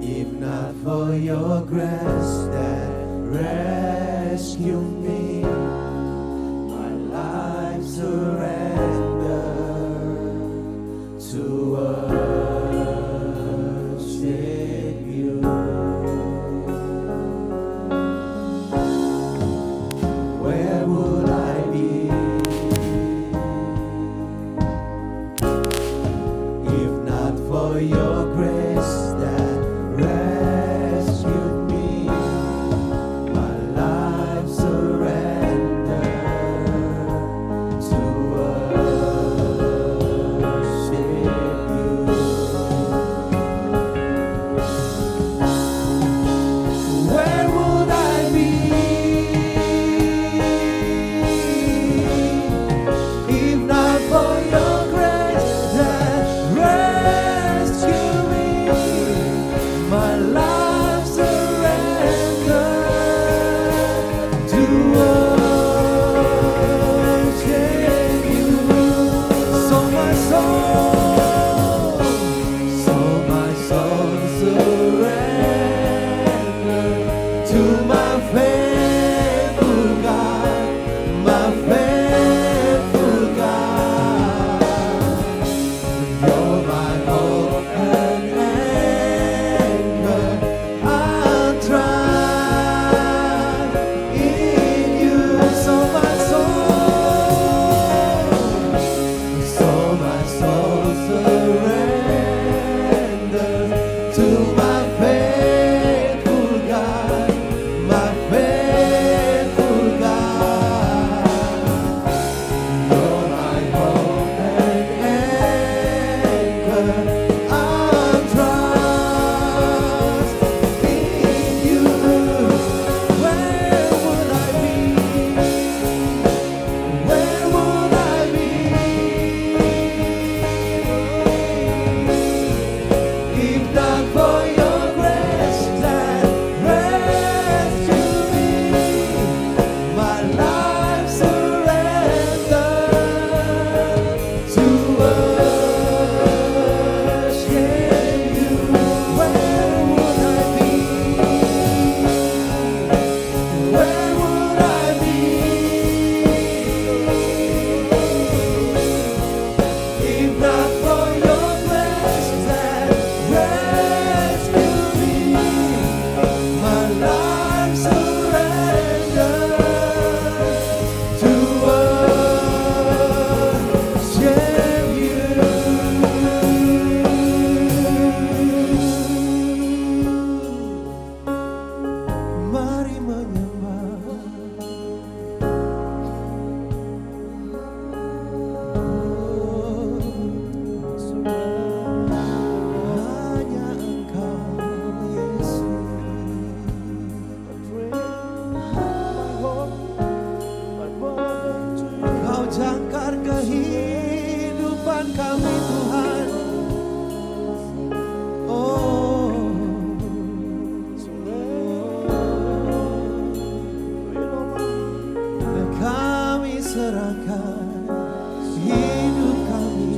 If not for your grace that rescued me, my life surrender to worship you. Where would I be if not for your grace that rescued me? My life surrender to worship you. Where would I be if not for your grace that rescued me? My life surrender to worship you. So my soul surrender to my faithful God, my faithful God. You're my hope and anchor. I'll trust in you. So my soul surrenders to my faithful God, my faithful God. You're my hope and anchor. I'll trust in you. Where would I be? Where would I be if not for your grace that rescued me? My life surrender to worship you. Where would I be? Where would I be if not for your grace that rescued me? My life surrender to worship you. Mari menyembah. Hanya Engkau, Yesus. Kau jangkar kehidupan kami, Tuhan. Oh, dan kami serahkan hidup kami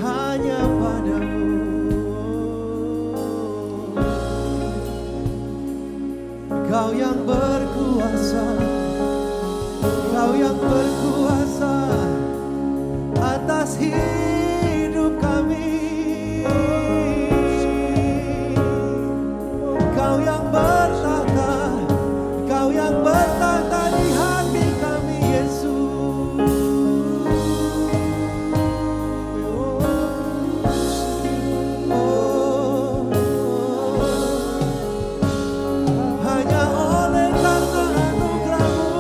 hanya padamu. Kau yang berkuasa, Kau yang berkuasa atas hidup kami. Kau yang bertata, Kau yang bertata di hati kami, Yesus. Hanya oleh karena anugerah-Mu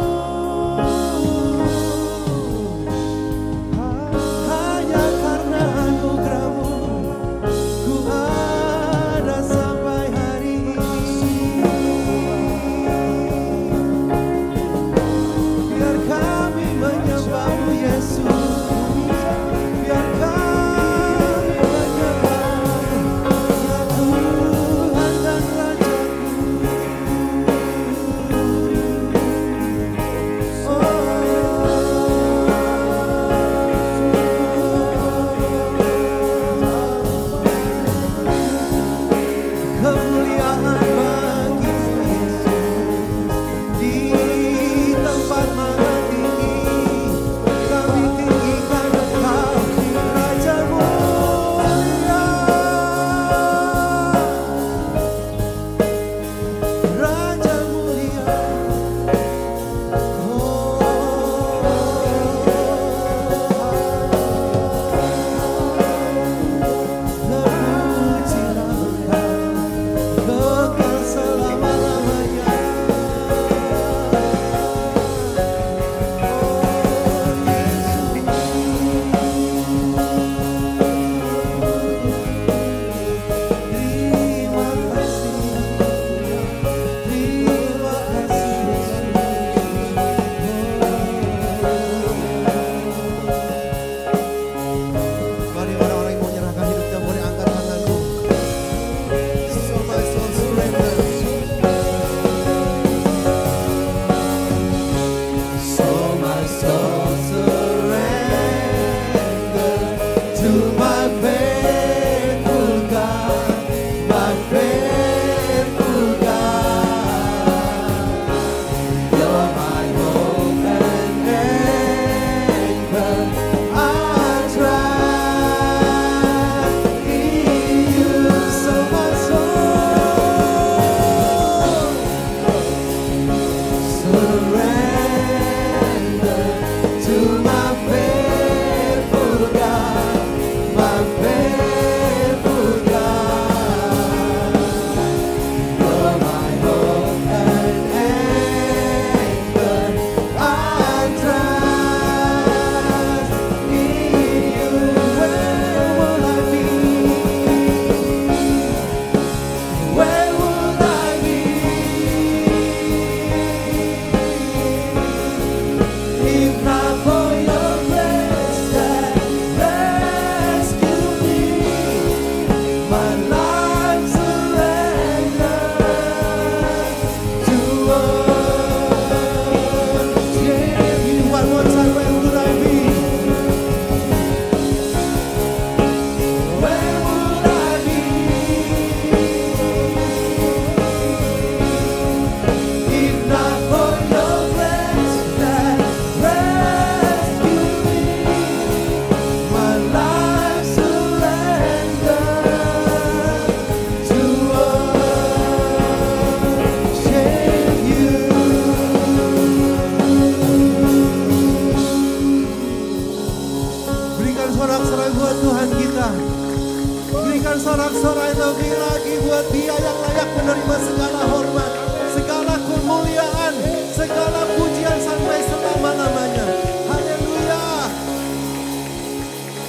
Sorak-sorai lebih lagi buat Dia yang layak menerima segala hormat, segala kemuliaan, segala pujian sampai selama-lamanya. Haleluya.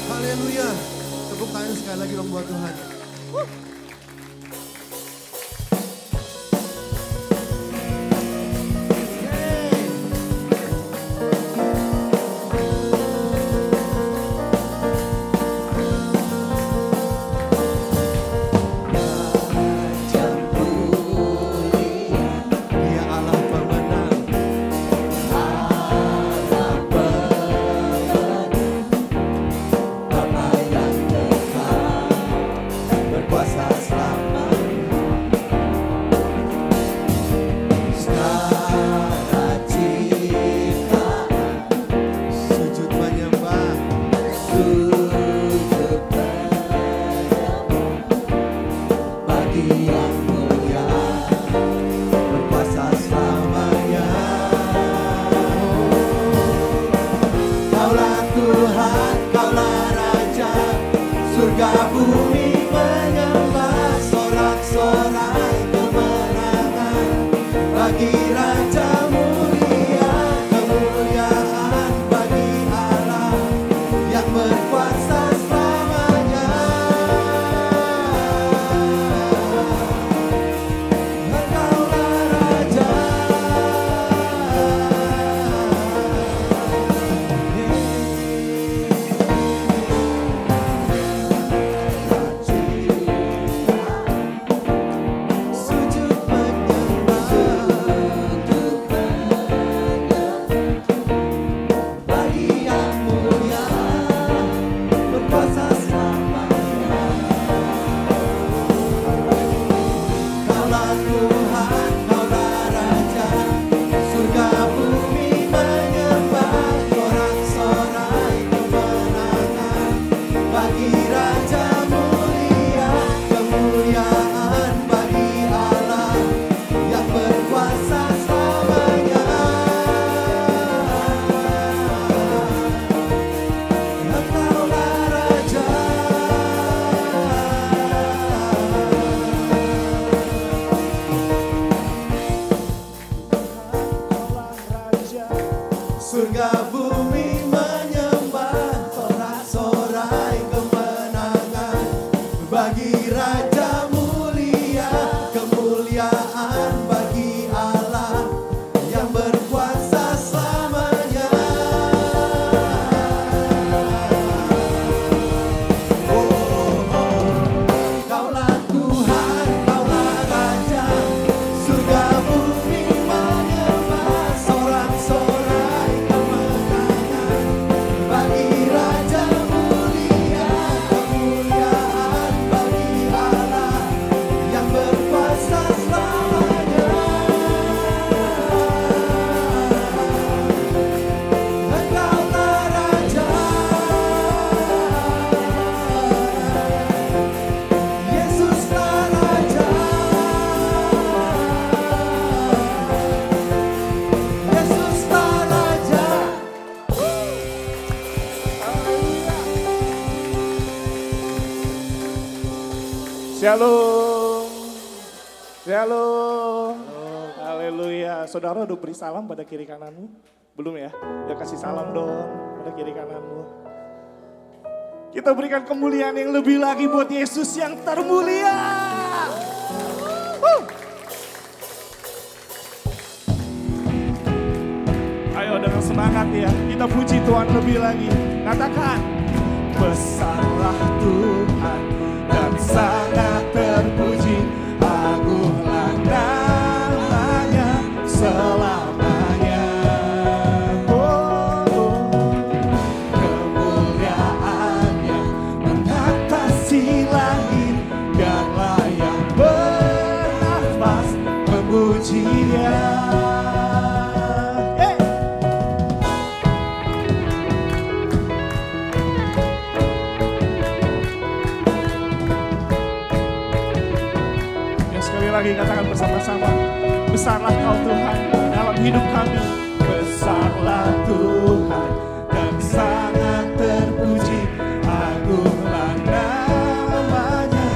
Haleluya. Tepuk tangan sekali lagi dong buat Tuhan. Shalom. Shalom. Haleluya. Saudara udah beri salam pada kiri kananmu? Belum ya? Ya kasih salam dong pada kiri kananmu. Kita berikan kemuliaan yang lebih lagi buat Yesus yang termulia. Ayo dengan semangat ya, kita puji Tuhan lebih lagi. Katakan, besarlah Tuhan dan sangat terpuji, agunglah namanya selamanya. Kemuliaannya mengatasi langit dan layak bernafas memuji Dia. Lagi katakan bersama-sama, besarlah Kau Tuhan dalam hidup kami. Besarlah Tuhan dan sangat terpuji, agunglah namanya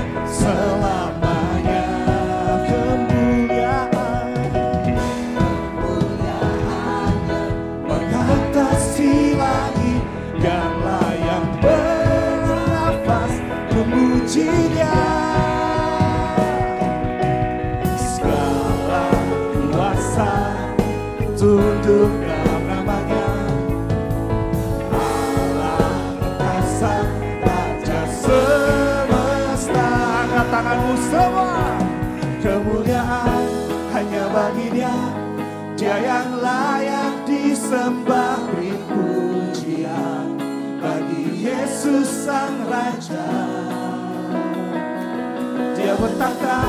Dia yang layak disembah, beri pujian bagi Yesus Sang Raja. Dia bertahta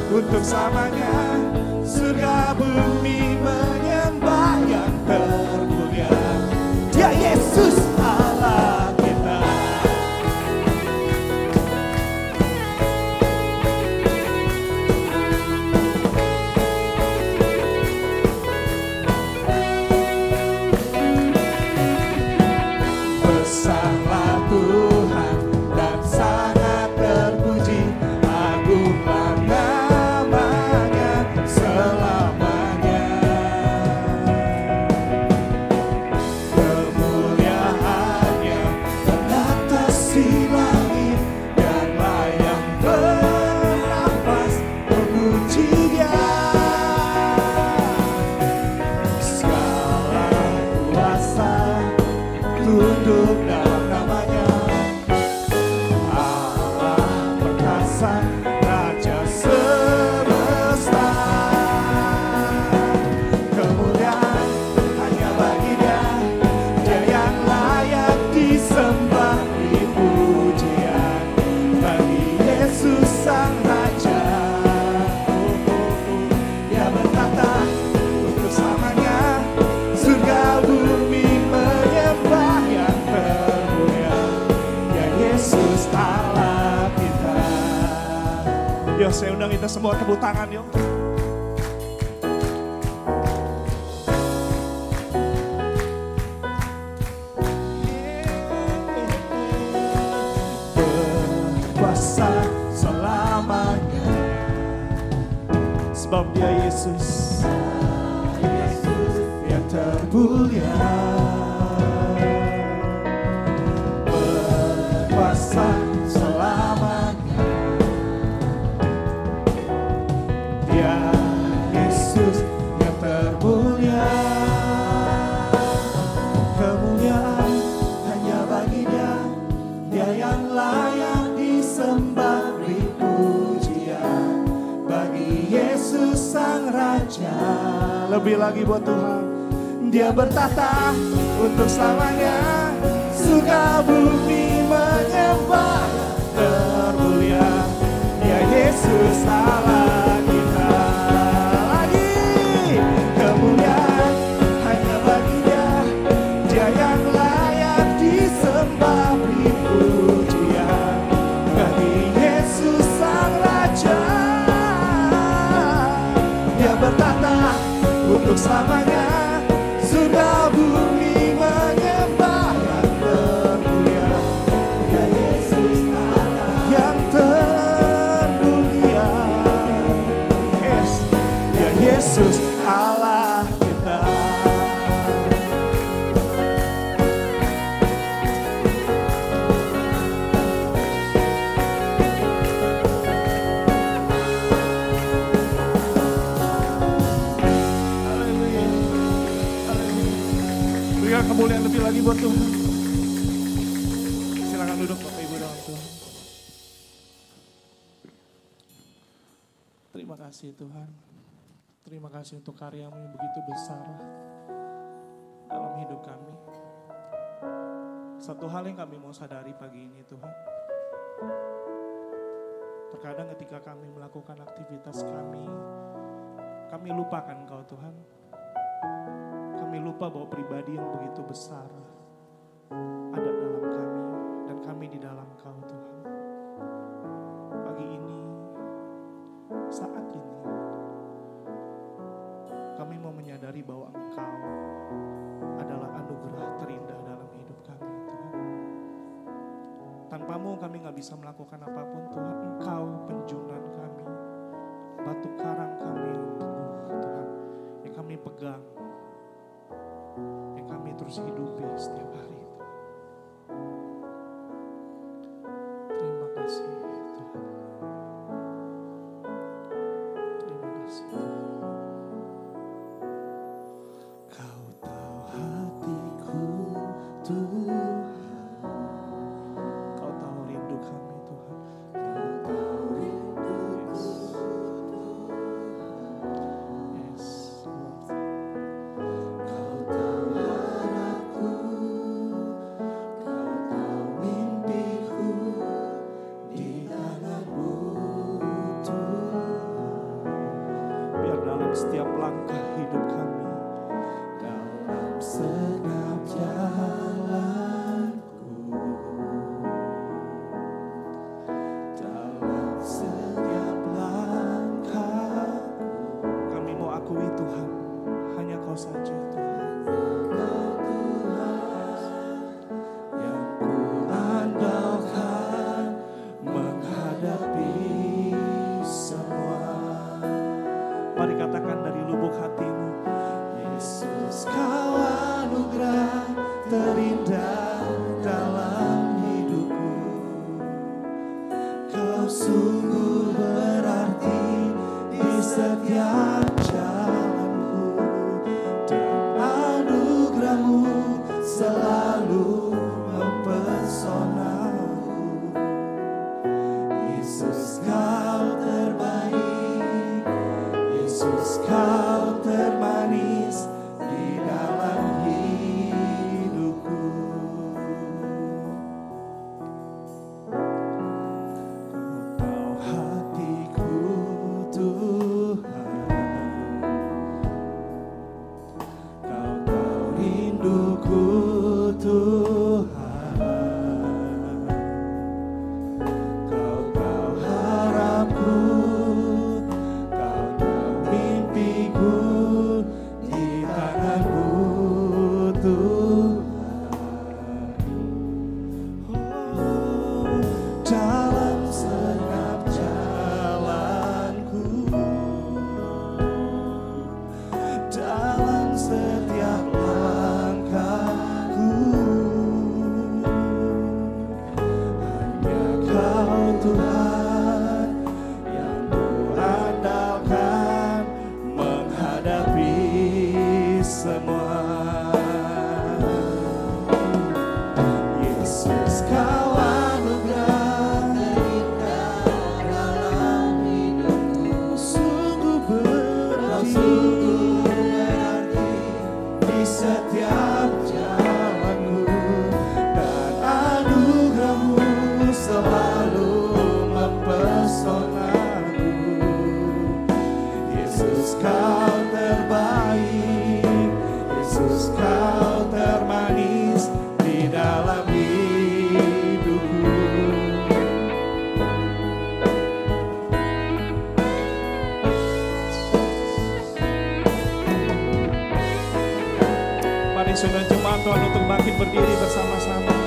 untuk selamanya, surga bumi menyembah yang termulia. Dia Yesus Allah kita. Besarlah Tuhan dan sangat terpuji, agunglah namanya selamanya. Kemuliaannya mengatasi langit, dan layak bernafas memuji Dia. Segala kuasa tunduk dalam namanya, Allah perkasa, Raja semesta. Kemuliaan hanya bagi Dia, Dia yang layak disembah, beri pujian bagi Yesus Sang Raja. Dia bertahta untuk selamanya, surga bumi menyembah yang termulia. Ya Yesus Allah kita. Yo, saya undang kita semua tepuk tangan yuk. Berkuasa selamanya, sebab Dia Yesus yang termulia. Berkuasa selamanya, Dia Yesus yang termulia. Kemuliaan hanya bagi Dia, Dia yang layak disembah, beri pujian bagi Yesus Sang Raja. Lebih lagi buat Tuhan, Dia bertahta untuk selamanya, surga bumi menyembah termulia. Ya Yesus Allah kita. Lagi kemuliaan hanya bagi Dia, Dia yang layak disembah, beri pujian bagi Yesus Sang Raja. Dia bertahta untuk selamanya, surga bumi menyembah yang termulia. Ya Yesus Allah yang termulia. Yes. Ya Yesus Allah kita. Haleluya. Berikan kemuliaan lebih lagi buat Tuhan. Silakan duduk Bapak Ibu dalam Tuhan. Terima kasih Tuhan. Terima kasih untuk karya-Mu yang begitu besar dalam hidup kami. Satu hal yang kami mau sadari pagi ini Tuhan. Terkadang ketika kami melakukan aktivitas kami lupakan Engkau Tuhan. Kami lupa bahwa pribadi yang begitu besar ada dalam kami dan kami di dalam Kau Tuhan. Pagi ini, saat ini, kami mau menyadari bahwa Engkau adalah anugerah terindah dalam hidup kami Tuhan. Tanpa-Mu kami gak bisa melakukan apapun Tuhan. Engkau penjunan kami, batu karang kami yang teguh Tuhan, yang kami pegang, yang kami terus hidupi setiap hari Tuhan. Terima kasih Tuhan. Terima kasih Tuhan. Kau tahu hatiku Tuhan, Kau tahu rindu kami Tuhan. Kau tahu rinduku Tuhan. Yes, Lord. Kau termanis di dalam hidupku. Mari saudara jemaat Tuhan untuk bangkit berdiri bersama-sama.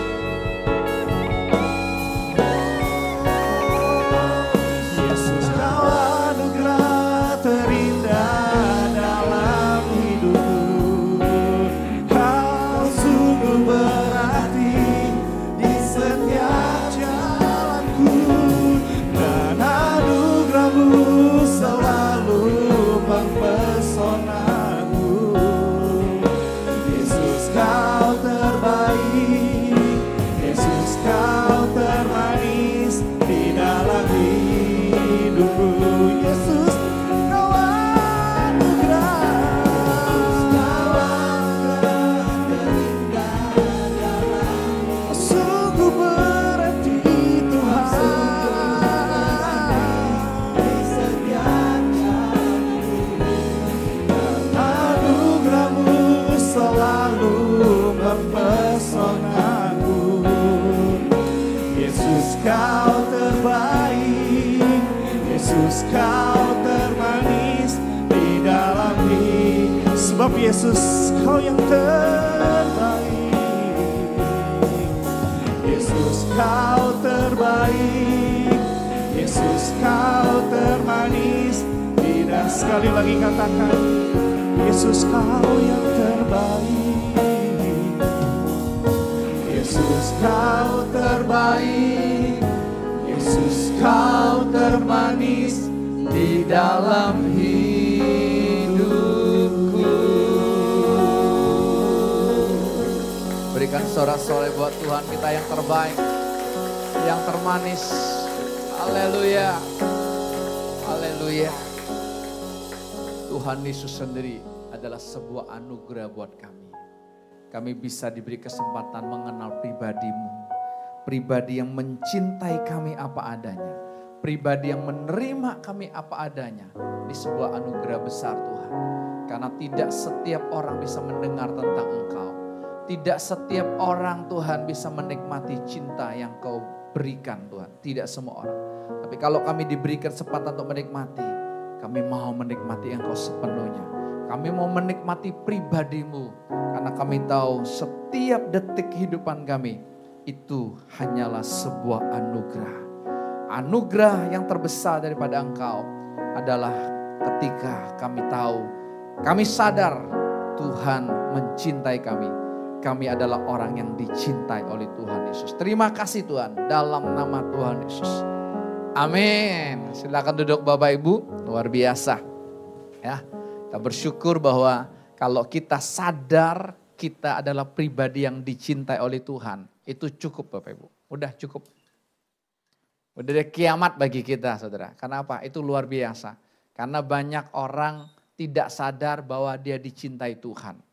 Yesus, Kau anugerah terindah dalam hidupku. Kau sungguh berarti di setiap jalanku, dan anugerah-Mu selalu mempesonaku. Yesus, Kau terbaik. Yesus, Kau termanis di dalam hidupku. Yesus, Kau anugerah. Sungguh berarti Tuhan. Anugerah-Mu selalu mempesonaku. Yesus, Kau terbaik. Yesus, Kau termanis di dalam hidup. Sebab Yesus, Kau yang terbaik. Yesus, Kau terbaik. Yesus, Kau termanis di dalam. Sekali lagi katakan, Yesus, Kau yang terbaik. Yesus, Kau terbaik. Yesus, Kau termanis di dalam hidupku. Berikan sorak-sorai buat Tuhan kita yang terbaik, yang termanis. Haleluya. Haleluya. Tuhan Yesus sendiri adalah sebuah anugerah buat kami. Kami bisa diberi kesempatan mengenal pribadi-Mu. Pribadi yang mencintai kami apa adanya. Pribadi yang menerima kami apa adanya. Ini sebuah anugerah besar Tuhan. Karena tidak setiap orang bisa mendengar tentang Engkau. Tidak setiap orang Tuhan bisa menikmati cinta yang Kau berikan Tuhan. Tidak semua orang. Tapi kalau kami diberi kesempatan untuk menikmati, kami mau menikmati Engkau sepenuhnya. Kami mau menikmati pribadi-Mu. Karena kami tahu setiap detik kehidupan kami itu hanyalah sebuah anugerah. Anugerah yang terbesar daripada Engkau adalah ketika kami tahu, kami sadar Tuhan mencintai kami. Kami adalah orang yang dicintai oleh Tuhan Yesus. Terima kasih Tuhan dalam nama Tuhan Yesus. Amin. Silakan duduk Bapak Ibu, luar biasa. Ya, kita bersyukur bahwa kalau kita sadar kita adalah pribadi yang dicintai oleh Tuhan, itu cukup Bapak Ibu. Udah cukup. Udah ada kiamat bagi kita saudara. Kenapa? Itu luar biasa. Karena banyak orang tidak sadar bahwa dia dicintai Tuhan.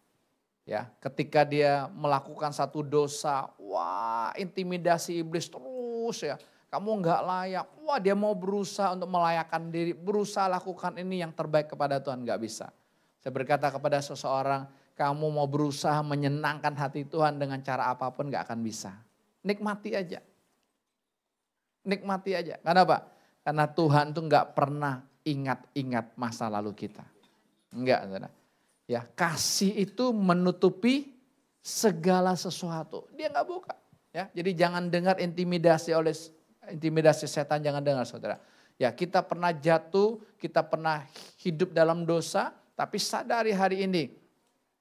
Ya, ketika dia melakukan satu dosa, wah intimidasi iblis terus ya. Kamu enggak layak. Wah dia mau berusaha untuk melayakkan diri. Berusaha lakukan ini yang terbaik kepada Tuhan. Enggak bisa. Saya berkata kepada seseorang, kamu mau berusaha menyenangkan hati Tuhan dengan cara apapun enggak akan bisa. Nikmati aja. Nikmati aja. Kenapa? Karena Tuhan tuh enggak pernah ingat-ingat masa lalu kita. Enggak, saudara. Ya, kasih itu menutupi segala sesuatu. Dia enggak buka. Ya, jadi jangan dengar intimidasi setan, jangan dengar saudara. Ya, kita pernah jatuh, kita pernah hidup dalam dosa, tapi sadari hari ini,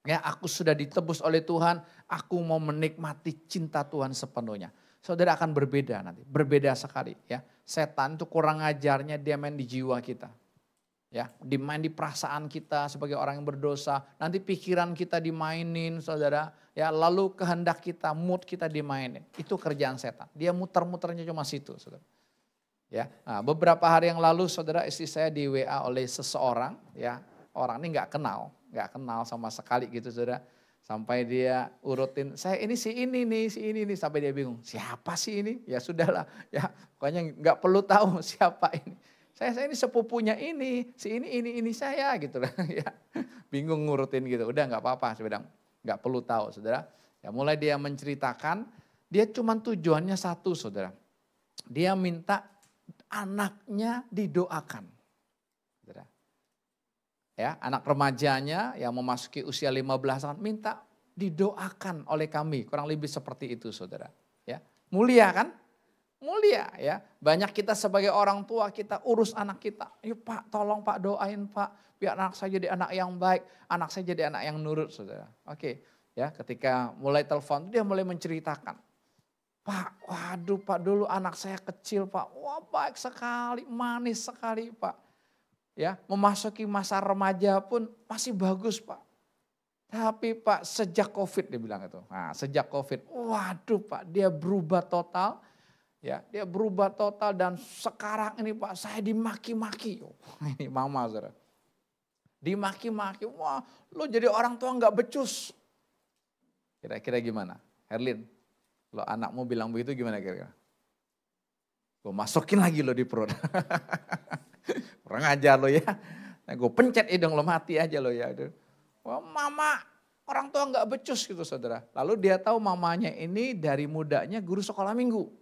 ya aku sudah ditebus oleh Tuhan, aku mau menikmati cinta Tuhan sepenuhnya. Saudara akan berbeda nanti, berbeda sekali ya. Setan itu kurang ajarnya dia main di jiwa kita. Ya, dimain di perasaan kita sebagai orang yang berdosa, nanti pikiran kita dimainin saudara, ya lalu kehendak kita, mood kita dimainin. Itu kerjaan setan. Dia muter-muternya cuma situ, saudara. Ya, nah, beberapa hari yang lalu saudara istri saya di WA oleh seseorang, ya orang ini nggak kenal sama sekali gitu saudara. Sampai dia urutin, saya ini si ini nih, sampai dia bingung, siapa sih ini? Ya sudahlah, ya pokoknya nggak perlu tahu siapa ini. Saya ini sepupunya ini, si ini saya gitu lah. Ya, bingung ngurutin gitu, udah nggak apa-apa saya bilang. Nggak perlu tahu saudara. Ya mulai dia menceritakan, dia cuma tujuannya satu saudara. Dia minta anaknya didoakan. Saudara. Ya, anak remajanya yang memasuki usia 15 tahun minta didoakan oleh kami. Kurang lebih seperti itu saudara. Ya, mulia kan? Mulia ya. Banyak kita sebagai orang tua kita urus anak kita. Yuk Pak, tolong Pak doain Pak. Biar anak saya jadi anak yang baik. Anak saya jadi anak yang nurut saudara. Oke ya, ketika mulai telepon dia mulai menceritakan. Pak, waduh Pak, dulu anak saya kecil Pak. Wah baik sekali, manis sekali Pak. Ya, memasuki masa remaja pun masih bagus Pak. Tapi Pak sejak COVID dia bilang itu. Nah sejak COVID, waduh Pak dia berubah total. Ya, dia berubah total dan sekarang ini Pak saya dimaki-maki. Oh, ini mama saudara. Dimaki-maki, wah lo jadi orang tua nggak becus. Kira-kira gimana? Herlin, lo anakmu bilang begitu gimana kira-kira? Gue masukin lagi lo di perut. Kurang ajar lo ya. Nah, gue pencet hidung lo mati aja lo ya. Wah mama orang tua nggak becus gitu saudara. Lalu dia tahu mamanya ini dari mudanya guru sekolah minggu.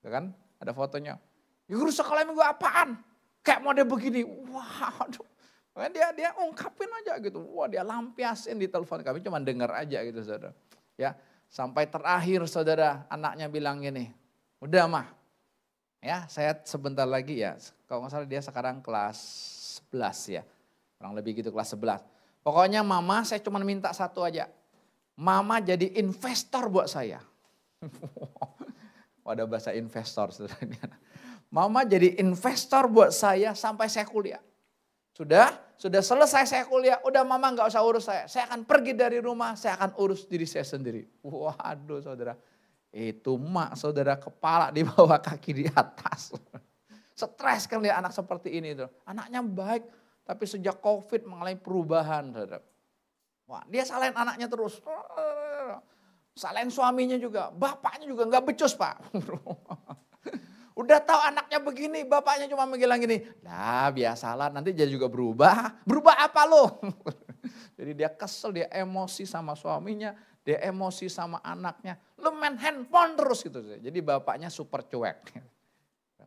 Kan ada fotonya. Guru sekolah minggu apaan? Kayak model begini. Wah aduh. Dia ungkapin aja gitu. Wah dia lampiasin di telepon. Kami cuma dengar aja gitu saudara. Ya sampai terakhir saudara anaknya bilang gini. Udah mah. Ya saya sebentar lagi ya. Kalau nggak salah dia sekarang kelas 11 ya. Kurang lebih gitu kelas 11. Pokoknya mama saya cuma minta satu aja. Mama jadi investor buat saya. Ada bahasa investor. Mama jadi investor buat saya sampai saya kuliah. Sudah selesai saya kuliah, udah mama gak usah urus saya. Saya akan pergi dari rumah, saya akan urus diri saya sendiri. Waduh saudara, itu mak saudara kepala di bawah kaki di atas. Stres kan lihat anak seperti ini. Anaknya baik, tapi sejak COVID mengalami perubahan. Saudara. Wah, dia salahin anaknya terus. Salahin suaminya juga, bapaknya juga gak becus Pak. Udah tahu anaknya begini, bapaknya cuma bilang gini. Nah biasalah nanti dia juga berubah. Berubah apa lo? Jadi dia kesel, dia emosi sama suaminya, dia emosi sama anaknya. Lo main handphone terus gitu. Jadi bapaknya super cuek.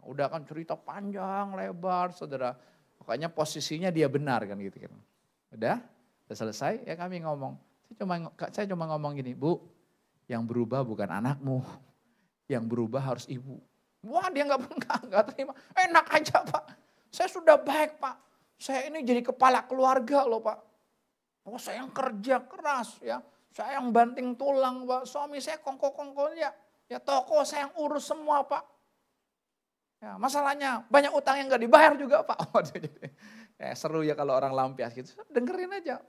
Udah kan cerita panjang lebar saudara. Pokoknya posisinya dia benar kan gitu kan. Udah selesai ya kami ngomong. Saya cuma ngomong gini, Bu. Yang berubah bukan anakmu, yang berubah harus ibu. Wah dia nggak terima, enak aja Pak. Saya sudah baik Pak, saya ini jadi kepala keluarga loh Pak. Oh saya yang kerja keras ya, saya yang banting tulang Pak. Suami saya kongko-kongko ya toko saya yang urus semua Pak. Ya, masalahnya banyak utang yang nggak dibayar juga Pak. Oh, ya, seru ya kalau orang lampias gitu, dengerin aja.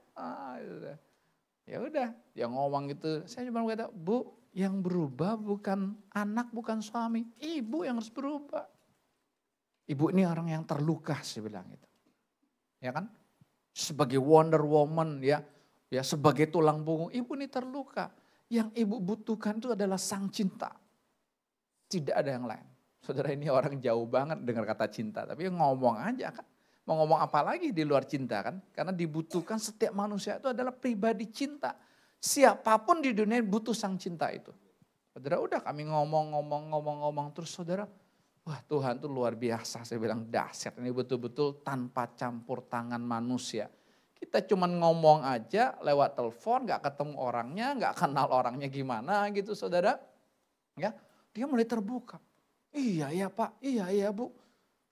Ya udah, dia ngomong gitu. Saya cuma berkata, Bu, yang berubah bukan anak, bukan suami. Ibu yang harus berubah. Ibu ini orang yang terluka, saya bilang gitu. Ya kan? Sebagai Wonder Woman ya sebagai tulang punggung, ibu ini terluka. Yang ibu butuhkan itu adalah sang cinta. Tidak ada yang lain. Saudara ini orang jauh banget dengar kata cinta, tapi ngomong aja kan. Mau ngomong apa lagi di luar cinta kan? Karena dibutuhkan setiap manusia itu adalah pribadi cinta. Siapapun di dunia butuh sang cinta itu. Saudara udah kami ngomong terus saudara. Wah Tuhan tuh luar biasa. Saya bilang dahsyat ini betul-betul tanpa campur tangan manusia. Kita cuman ngomong aja lewat telepon, gak ketemu orangnya, gak kenal orangnya gimana gitu saudara. Ya, dia mulai terbuka. Iya ya Pak, iya Bu.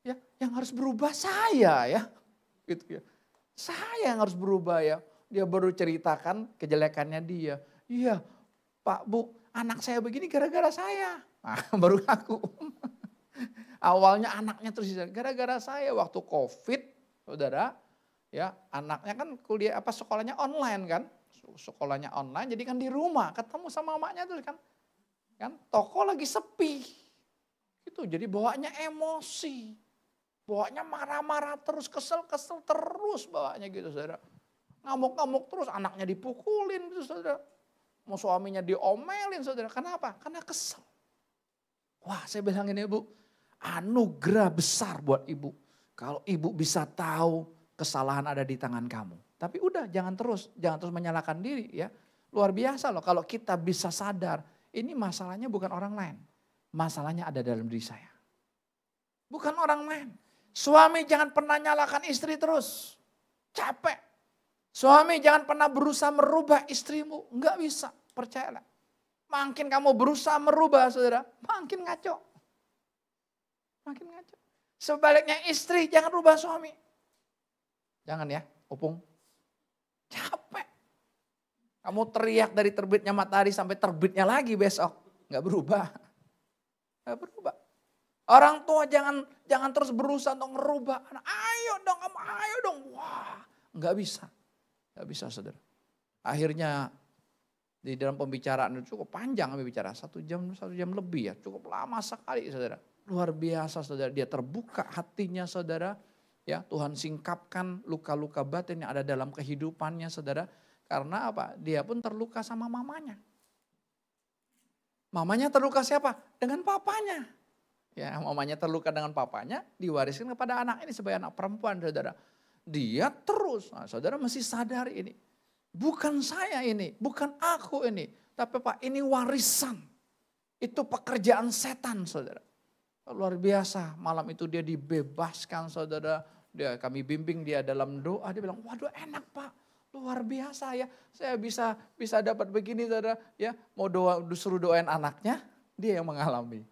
Ya, yang harus berubah saya ya. Gitu ya. Saya yang harus berubah ya. Dia baru ceritakan kejelekannya dia. Iya, Pak Bu, anak saya begini gara-gara saya. Nah, baru aku. Awalnya anaknya terus gara-gara saya waktu COVID, saudara, ya anaknya kan kuliah sekolahnya online kan. Sekolahnya online jadi kan di rumah ketemu sama mamanya terus kan. Kan toko lagi sepi. Gitu, jadi bawaannya emosi. Bawaannya marah-marah terus, kesel terus bawaannya gitu saudara. Ngamuk-ngamuk terus, anaknya dipukulin gitu saudara. Mau suaminya diomelin saudara. Kenapa? Karena kesel. Wah saya bilang ini Bu, anugerah besar buat ibu. Kalau ibu bisa tahu kesalahan ada di tangan kamu. Tapi udah jangan terus menyalahkan diri ya. Luar biasa loh kalau kita bisa sadar, ini masalahnya bukan orang lain. Masalahnya ada dalam diri saya. Bukan orang lain. Suami jangan pernah nyalakan istri terus. Capek. Suami jangan pernah berusaha merubah istrimu. Enggak bisa, percayalah. Makin kamu berusaha merubah saudara, makin ngaco. Makin ngaco. Sebaliknya istri jangan rubah suami. Jangan ya, Opung. Capek. Kamu teriak dari terbitnya matahari sampai terbitnya lagi besok. Enggak berubah. Enggak berubah. Orang tua jangan terus berusaha untuk ngerubah. Ayo dong, kamu ayo dong. Wah, enggak bisa. Enggak bisa saudara. Akhirnya di dalam pembicaraan cukup panjang kami bicara. 1 jam lebih ya. Cukup lama sekali saudara. Luar biasa saudara. Dia terbuka hatinya saudara. Ya, Tuhan singkapkan luka-luka batin yang ada dalam kehidupannya saudara. Karena apa? Dia pun terluka sama mamanya. Mamanya terluka siapa? Dengan papanya. Ya, mamanya terluka dengan papanya, diwariskan kepada anak ini sebagai anak perempuan, saudara. Dia terus, nah, saudara mesti sadar ini. Bukan saya ini, bukan aku ini. Tapi Pak, ini warisan. Itu pekerjaan setan, saudara. Luar biasa, malam itu dia dibebaskan, saudara. Kami bimbing dia dalam doa, dia bilang, waduh enak Pak. Luar biasa ya, saya bisa dapat begini, saudara. Ya, mau suruh doain anaknya, dia yang mengalami.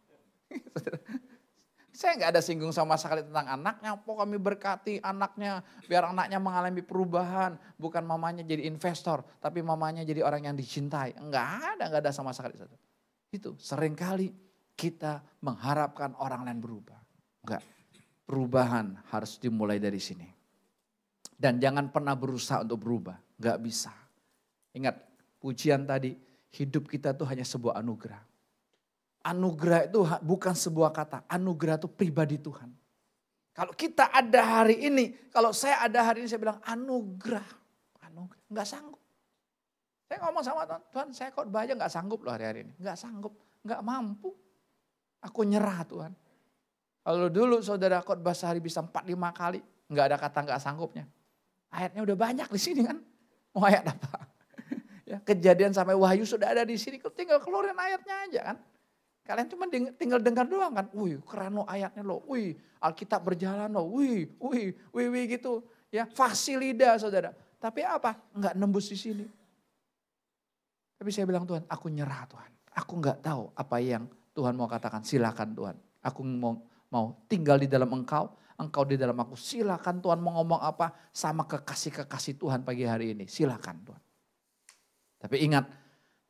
Saya nggak ada singgung sama sekali tentang anaknya. Kami berkati anaknya biar anaknya mengalami perubahan. Bukan mamanya jadi investor, tapi mamanya jadi orang yang dicintai. Nggak ada sama sekali. Itu seringkali kita mengharapkan orang lain berubah. Enggak, perubahan harus dimulai dari sini. Dan jangan pernah berusaha untuk berubah, nggak bisa. Ingat pujian tadi, hidup kita tuh hanya sebuah anugerah. Anugerah itu bukan sebuah kata, anugerah itu pribadi Tuhan. Kalau kita ada hari ini, kalau saya ada hari ini saya bilang anugerah, nggak sanggup. Saya ngomong sama Tuhan, saya khotbah aja nggak sanggup loh hari-hari ini, nggak sanggup, nggak mampu. Aku nyerah Tuhan. Kalau dulu saudara khotbah sehari bisa 4-5 kali, nggak ada kata nggak sanggupnya. Ayatnya udah banyak di sini kan, mau ayat apa? Ya, Kejadian sampai Wahyu sudah ada di sini, tinggal keluarin ayatnya aja kan. Kalian cuma tinggal dengar doang kan. Wih keren loh ayatnya loh. Wih Alkitab berjalan loh. Wih gitu. Ya fasilida saudara. Tapi apa? Enggak nembus di sini. Tapi saya bilang Tuhan aku nyerah Tuhan. Aku enggak tahu apa yang Tuhan mau katakan. Silakan Tuhan. Aku mau tinggal di dalam Engkau. Engkau di dalam aku. Silakan Tuhan mau ngomong apa. Sama kekasih-kekasih Tuhan pagi hari ini. Silakan Tuhan. Tapi ingat.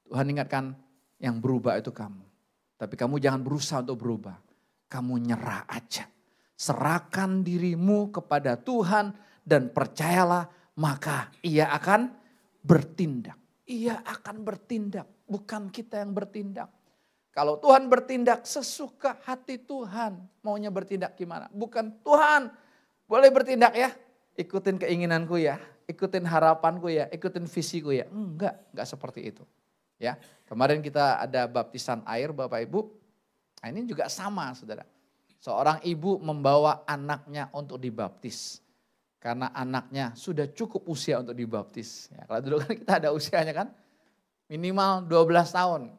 Tuhan ingatkan yang berubah itu kamu. Tapi kamu jangan berusaha untuk berubah. Kamu nyerah aja. Serahkan dirimu kepada Tuhan dan percayalah maka ia akan bertindak. Ia akan bertindak, bukan kita yang bertindak. Kalau Tuhan bertindak sesuka hati Tuhan, maunya bertindak gimana? Bukan Tuhan, boleh bertindak ya, ikutin keinginanku ya, ikutin harapanku ya, ikutin visiku ya. Enggak seperti itu. Ya, kemarin kita ada baptisan air Bapak Ibu. Nah, ini juga sama saudara. Seorang ibu membawa anaknya untuk dibaptis. Karena anaknya sudah cukup usia untuk dibaptis. Ya, kalau dulu kan kita ada usianya kan minimal 12 tahun.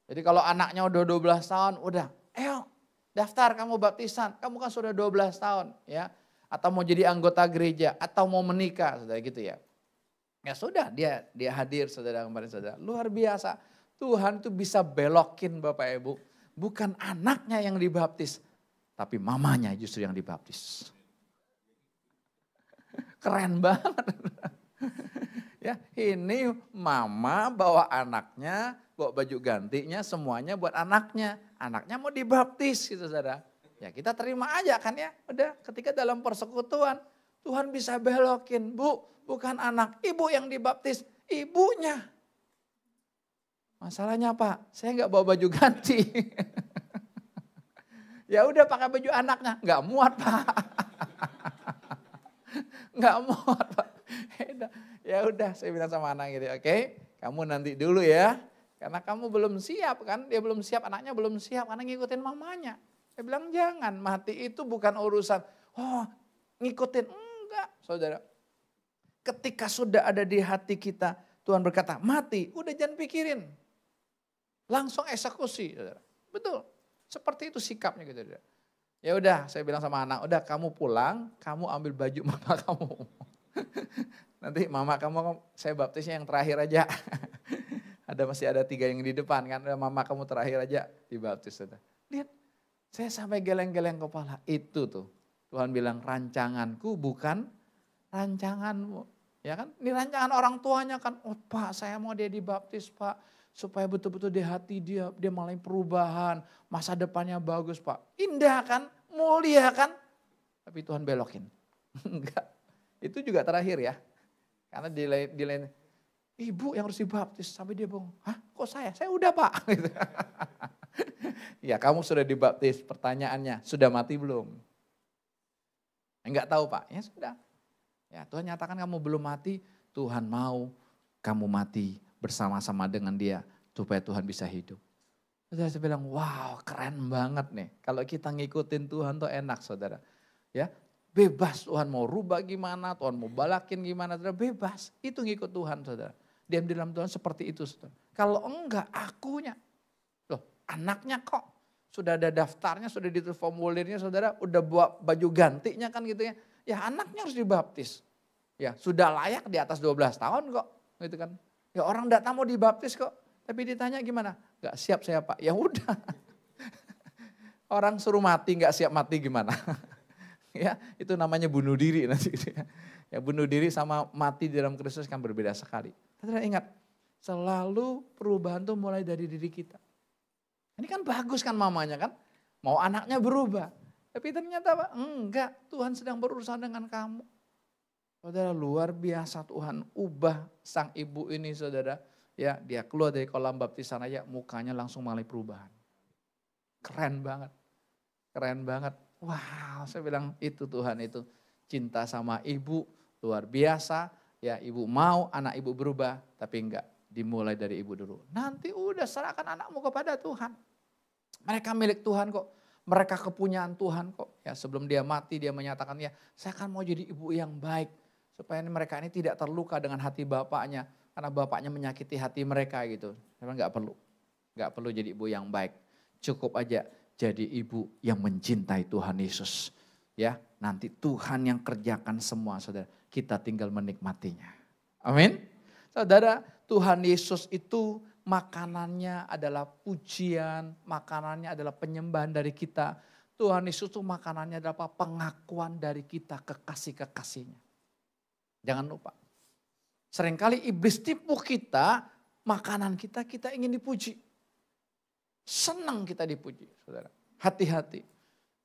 Jadi kalau anaknya udah 12 tahun udah ayo daftar kamu baptisan. Kamu kan sudah 12 tahun ya. Atau mau jadi anggota gereja atau mau menikah saudara gitu ya. Ya sudah dia hadir saudara kemarin saudara. Luar biasa. Tuhan tuh bisa belokin Bapak Ibu. Bukan anaknya yang dibaptis. Tapi mamanya justru yang dibaptis. Keren banget. Ya ini mama bawa anaknya. Bawa baju gantinya semuanya buat anaknya. Anaknya mau dibaptis gitu saudara. Ya kita terima aja kan ya. Udah ketika dalam persekutuan. Tuhan bisa belokin. Bukan anak, ibu yang dibaptis, ibunya. Masalahnya apa? Saya nggak bawa baju ganti. Ya udah pakai baju anaknya, nggak muat Pak. Nggak muat Pak. Ya udah, saya bilang sama anak gitu, oke, kamu nanti dulu ya, karena kamu belum siap kan, dia belum siap, anaknya belum siap, karena ngikutin mamanya. Saya bilang jangan, mati itu bukan urusan, ngikutin, enggak saudara. Ketika sudah ada di hati kita, Tuhan berkata, mati, udah jangan pikirin. Langsung eksekusi. Saudara. Betul, seperti itu sikapnya gitu. Saudara. Ya udah, saya bilang sama anak, udah kamu pulang, kamu ambil baju mama kamu. Nanti mama kamu, saya baptisnya yang terakhir aja. Masih ada 3 yang di depan kan, mama kamu terakhir aja dibaptis. Saudara. Lihat, saya sampai geleng-geleng kepala. Itu tuh, Tuhan bilang rancanganku bukan rancanganmu. Ya kan, ini rancangan orang tuanya kan, oh Pak saya mau dia dibaptis Pak. Supaya betul-betul di hati dia mulai perubahan, masa depannya bagus Pak. Indah kan, mulia kan. Tapi Tuhan belokin. Enggak, itu juga terakhir ya. Karena di lain ibu yang harus dibaptis, sampai dia bilang, hah kok saya? Saya udah Pak. Ya kamu sudah dibaptis, pertanyaannya sudah mati belum? Enggak tahu Pak, ya sudah. Ya Tuhan nyatakan kamu belum mati, Tuhan mau kamu mati bersama-sama dengan dia supaya Tuhan bisa hidup. Saya bilang, wow keren banget nih. Kalau kita ngikutin Tuhan tuh enak saudara. Ya bebas Tuhan mau rubah gimana, Tuhan mau balakin gimana, saudara bebas. Itu ngikut Tuhan saudara. Diam di dalam Tuhan seperti itu saudara. Kalau enggak akunya, loh anaknya kok sudah ada daftarnya, sudah ditulis formulirnya saudara, udah buat baju gantinya kan gitu ya. Ya anaknya harus dibaptis. Ya sudah layak di atas 12 tahun kok gitu kan. Ya orang datang mau dibaptis kok, tapi ditanya gimana? Gak siap saya Pak, ya udah. Orang suruh mati gak siap mati gimana? Ya itu namanya bunuh diri nanti. Ya bunuh diri sama mati di dalam Kristus kan berbeda sekali. Saudara ingat, selalu perubahan tuh mulai dari diri kita. Ini kan bagus kan mamanya kan, mau anaknya berubah. Tapi ternyata Pak, enggak, Tuhan sedang berurusan dengan kamu. Saudara luar biasa Tuhan ubah sang ibu ini saudara. Ya dia keluar dari kolam baptisan aja mukanya langsung mulai perubahan. Keren banget. Keren banget. Wow saya bilang itu Tuhan itu. Cinta sama ibu luar biasa. Ya ibu mau anak ibu berubah tapi enggak. Dimulai dari ibu dulu. Nanti udah serahkan anakmu kepada Tuhan. Mereka milik Tuhan kok. Mereka kepunyaan Tuhan kok. Ya sebelum dia mati dia menyatakan ya saya akan mau jadi ibu yang baik. Supaya mereka ini tidak terluka dengan hati bapaknya. Karena bapaknya menyakiti hati mereka gitu. Memang gak perlu. Gak perlu jadi ibu yang baik. Cukup aja jadi ibu yang mencintai Tuhan Yesus. Ya, nanti Tuhan yang kerjakan semua saudara. Kita tinggal menikmatinya. Amin. Saudara, Tuhan Yesus itu makanannya adalah pujian. Makanannya adalah penyembahan dari kita. Tuhan Yesus itu makanannya adalah pengakuan dari kita kekasih-kekasihnya. Jangan lupa. Seringkali iblis tipu kita, makanan kita ingin dipuji. Senang kita dipuji, saudara. Hati-hati.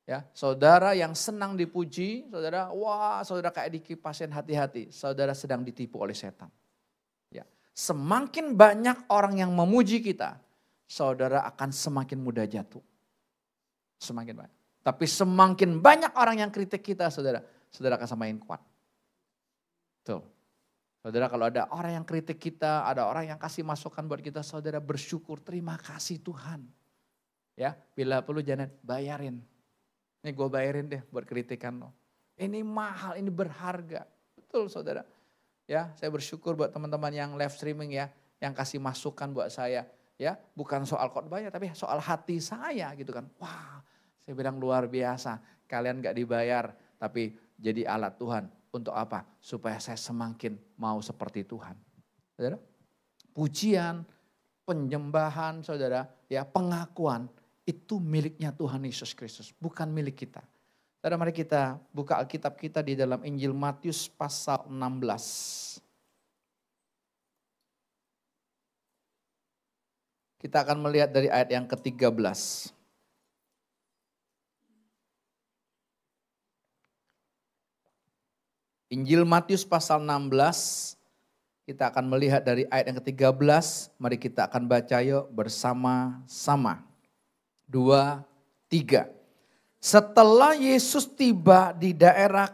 Ya, saudara yang senang dipuji, saudara, wah, saudara kayak dikipasin hati-hati. Saudara sedang ditipu oleh setan. Ya, semakin banyak orang yang memuji kita, saudara akan semakin mudah jatuh. Semakin banyak. Tapi semakin banyak orang yang kritik kita, saudara akan semakin kuat. Tuh. Saudara kalau ada orang yang kritik kita, ada orang yang kasih masukan buat kita, saudara bersyukur, terima kasih Tuhan. Ya, bila perlu jangan bayarin. Ini gue bayarin deh buat kritikan lo. Ini mahal, ini berharga. Betul saudara. Ya, saya bersyukur buat teman-teman yang live streaming ya, yang kasih masukan buat saya. Ya, bukan soal khotbahnya tapi soal hati saya gitu kan. Wah, saya bilang luar biasa. Kalian gak dibayar tapi jadi alat Tuhan. Untuk apa? Supaya saya semakin mau seperti Tuhan. Saudara, pujian, penyembahan saudara, ya pengakuan itu miliknya Tuhan Yesus Kristus, bukan milik kita. Saudara mari kita buka Alkitab kita di dalam Injil Matius pasal 16. Kita akan melihat dari ayat yang ke-13. Injil Matius pasal 16, kita akan melihat dari ayat yang ke-13, mari kita akan baca yuk bersama-sama. 2, 3. Setelah Yesus tiba di daerah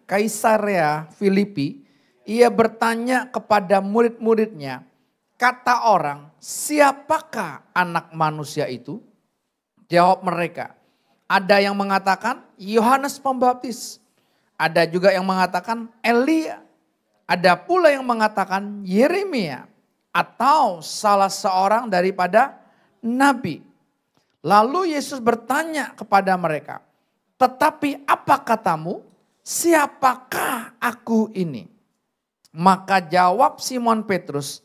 Kaisarea Filipi, ia bertanya kepada murid-muridnya, kata orang, siapakah anak manusia itu? Jawab mereka, ada yang mengatakan Yohanes Pembaptis. Ada juga yang mengatakan Elia. Ada pula yang mengatakan Yeremia atau salah seorang daripada nabi. Lalu Yesus bertanya kepada mereka, tetapi apa katamu? Siapakah aku ini? Maka jawab Simon Petrus,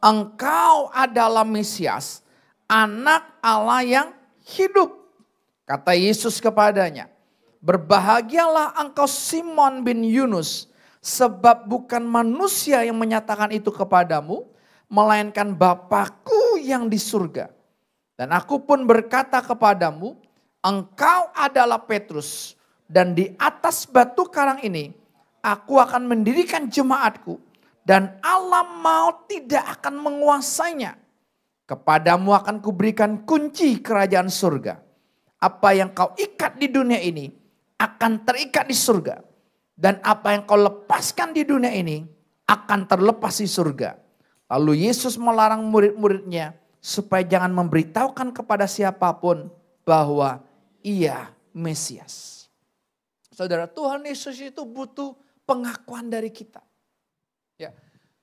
engkau adalah Mesias, anak Allah yang hidup. Kata Yesus kepadanya, berbahagialah engkau Simon bin Yunus, sebab bukan manusia yang menyatakan itu kepadamu, melainkan Bapa-Ku yang di surga. Dan aku pun berkata kepadamu, engkau adalah Petrus, dan di atas batu karang ini, aku akan mendirikan jemaatku, dan alam maut tidak akan menguasainya. Kepadamu akan kuberikan kunci kerajaan surga. Apa yang kau ikat di dunia ini, akan terikat di surga. Dan apa yang kau lepaskan di dunia ini, akan terlepas di surga. Lalu Yesus melarang murid-muridnya, supaya jangan memberitahukan kepada siapapun bahwa ia Mesias. Saudara, Tuhan Yesus itu butuh pengakuan dari kita. Ya,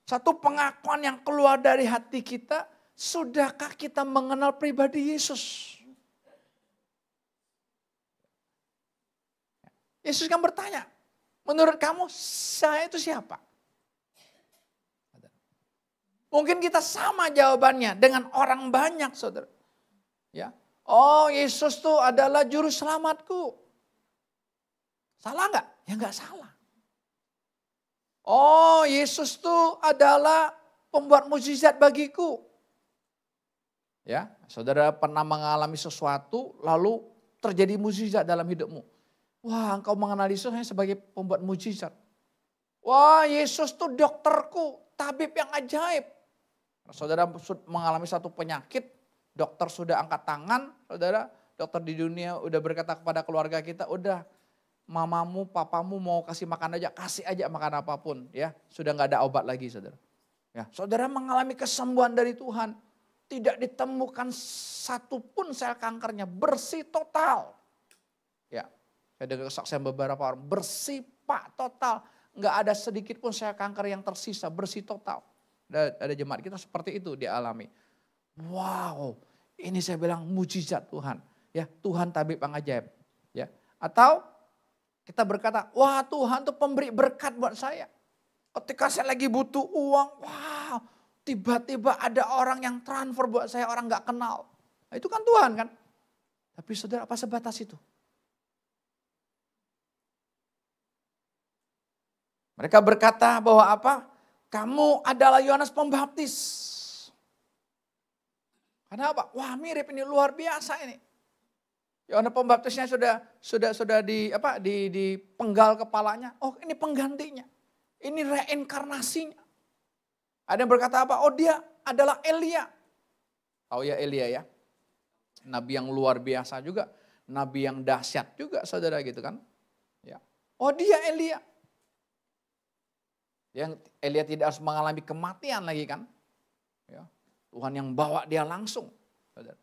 satu pengakuan yang keluar dari hati kita, sudahkah kita mengenal pribadi Yesus? Yesus kan bertanya, menurut kamu saya itu siapa? Mungkin kita sama jawabannya dengan orang banyak, saudara. Ya, oh Yesus tuh adalah juru selamatku. Salah nggak? Ya nggak salah. Oh Yesus tuh adalah pembuat mukjizat bagiku. Ya, saudara pernah mengalami sesuatu lalu terjadi mukjizat dalam hidupmu. Wah, engkau mengenal Yesus hanya sebagai pembuat mukjizat. Wah, Yesus tuh dokterku, tabib yang ajaib. Saudara mengalami satu penyakit, dokter sudah angkat tangan, saudara, dokter di dunia udah berkata kepada keluarga kita, udah mamamu, papamu mau kasih makan aja, kasih aja makan apapun, ya, sudah nggak ada obat lagi, saudara. Ya, saudara mengalami kesembuhan dari Tuhan, tidak ditemukan satupun sel kankernya, bersih total. Ya, saya dengar kesaksian beberapa orang, bersih Pak total, nggak ada sedikit pun sel kanker yang tersisa, bersih total. Ada jemaat kita seperti itu dialami. Wow, ini saya bilang mujizat Tuhan. Ya, Tuhan tabib yang ajaib. Ya, atau kita berkata, wah Tuhan tuh pemberi berkat buat saya. Ketika saya lagi butuh uang, wow, tiba-tiba ada orang yang transfer buat saya, orang gak kenal. Nah, itu kan Tuhan kan. Tapi saudara, apa sebatas itu? Mereka berkata bahwa apa? Kamu adalah Yohanes Pembaptis. Kenapa? Wah, mirip ini, luar biasa ini. Yohanes Pembaptisnya sudah dipenggal kepalanya. Oh, ini penggantinya. Ini reinkarnasinya. Ada yang berkata apa? Oh, dia adalah Elia. Oh ya, Elia ya. Nabi yang luar biasa juga, nabi yang dahsyat juga, saudara, gitu kan? Ya. Oh, dia Elia. Yang Elia tidak harus mengalami kematian lagi kan. Ya. Tuhan yang bawa dia langsung. Saudara.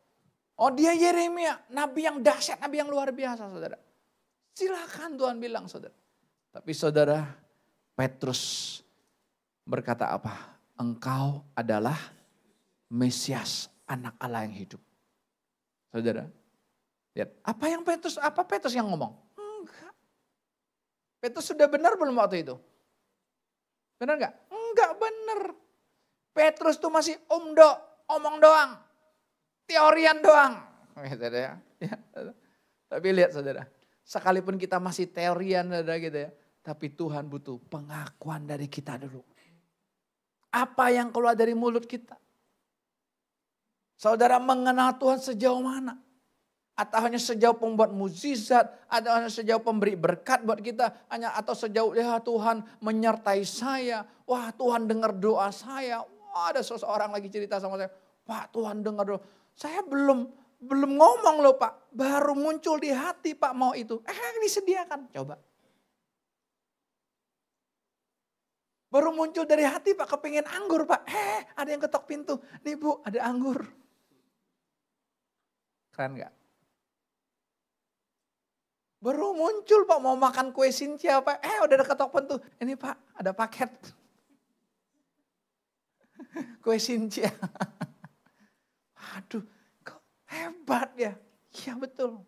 Oh, dia Yeremia, nabi yang dahsyat, nabi yang luar biasa, saudara. Silakan Tuhan bilang, saudara. Tapi saudara, Petrus berkata apa? Engkau adalah Mesias, anak Allah yang hidup. Saudara, lihat apa Petrus yang ngomong? Enggak. Petrus sudah benar belum waktu itu? Benar enggak? Enggak benar. Petrus tuh masih omong doang. Teorian doang. Gitu ya. Tapi lihat saudara, sekalipun kita masih teorian saudara gitu ya. Tapi Tuhan butuh pengakuan dari kita dulu. Apa yang keluar dari mulut kita? Saudara mengenal Tuhan sejauh mana? Atau hanya sejauh pembuat mukjizat, atau hanya sejauh pemberi berkat buat kita, hanya atau sejauh ya Tuhan menyertai saya, wah Tuhan dengar doa saya, wah ada seseorang lagi cerita sama saya, Pak Tuhan dengar doa, saya belum ngomong loh Pak, baru muncul di hati Pak mau itu, disediakan, coba. Baru muncul dari hati Pak, kepingin anggur Pak, ada yang ketok pintu, nih Bu ada anggur. Keren gak? Baru muncul Pak mau makan kue Cynthia Pak. Udah ada ketok pintu. Ini Pak ada paket. Kue Sincia. Aduh, kok hebat ya. Ya betul.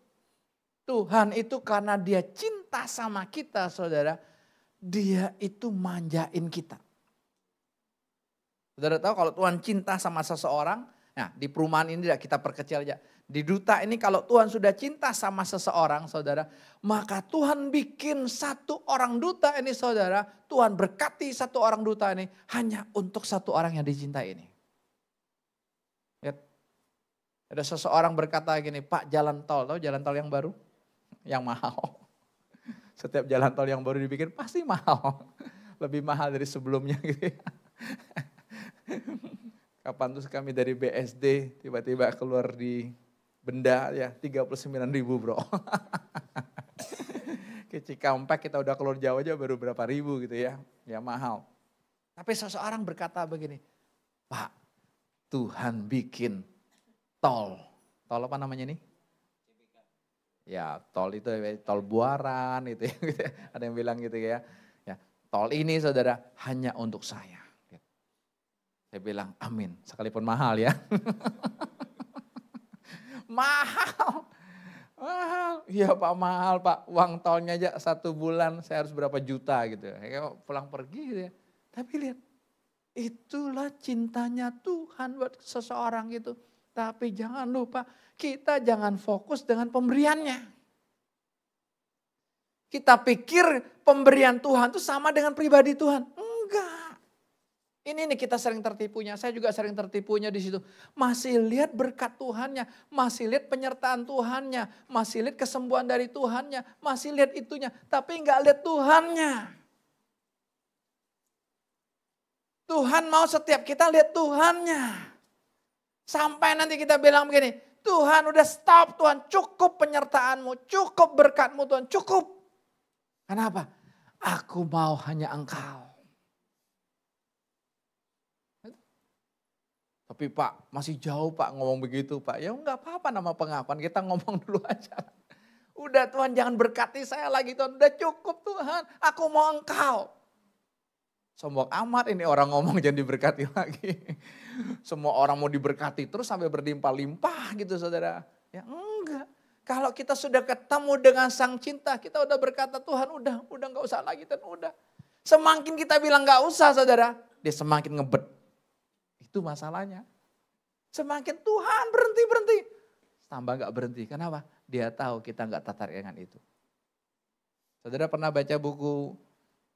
Tuhan itu karena dia cinta sama kita saudara, dia itu manjain kita. Saudara tahu kalau Tuhan cinta sama seseorang, nah di perumahan ini kita perkecil aja. Di duta ini kalau Tuhan sudah cinta sama seseorang saudara, maka Tuhan bikin satu orang duta ini saudara, Tuhan berkati satu orang duta ini hanya untuk satu orang yang dicintai ini. Lihat, ada seseorang berkata gini, Pak jalan tol, tahu jalan tol yang baru? Yang mahal. Setiap jalan tol yang baru dibikin pasti mahal. Lebih mahal dari sebelumnya gitu ya. Kapan tuh kami dari BSD tiba-tiba keluar di Benda ya 39.000 bro. Ke Cikampek kita udah keluar Jawa aja baru berapa ribu gitu ya. Ya mahal. Tapi seseorang berkata begini, Pak Tuhan bikin tol. Tol apa namanya nih? Ya tol itu tol Buaran itu ya. Ada yang bilang gitu ya. Ya tol ini saudara hanya untuk saya. Saya bilang amin, sekalipun mahal ya. Mahal. Iya Pak mahal Pak, uang tolnya aja 1 bulan saya harus berapa juta gitu. Kayak pulang pergi gitu ya. Tapi lihat, itulah cintanya Tuhan buat seseorang gitu. Tapi jangan lupa, kita jangan fokus dengan pemberiannya. Kita pikir pemberian Tuhan itu sama dengan pribadi Tuhan. Enggak. Ini nih kita sering tertipunya, saya juga sering tertipunya di situ. Masih lihat berkat Tuhannya, masih lihat penyertaan Tuhannya, masih lihat kesembuhan dari Tuhannya, masih lihat itunya, tapi enggak lihat Tuhannya. Tuhan mau setiap kita lihat Tuhannya. Sampai nanti kita bilang begini, Tuhan udah stop Tuhan, cukup penyertaanmu, cukup berkatmu Tuhan, cukup. Kenapa? Aku mau hanya Engkau. Tapi Pak masih jauh Pak ngomong begitu Pak. Ya enggak apa-apa nama pengakuan kita ngomong dulu aja. Udah Tuhan jangan berkati saya lagi Tuhan. Udah cukup Tuhan. Aku mau Engkau. Sombong amat ini orang ngomong jangan diberkati lagi. Semua orang mau diberkati terus sampai berlimpah-limpah gitu saudara. Ya enggak. Kalau kita sudah ketemu dengan sang cinta. Kita udah berkata Tuhan udah enggak usah lagi Tuhan udah. Semakin kita bilang enggak usah saudara. Dia semakin ngebet. Itu masalahnya. Semakin Tuhan berhenti. Tambah gak berhenti. Kenapa? Dia tahu kita gak tertarik dengan itu. Saudara pernah baca buku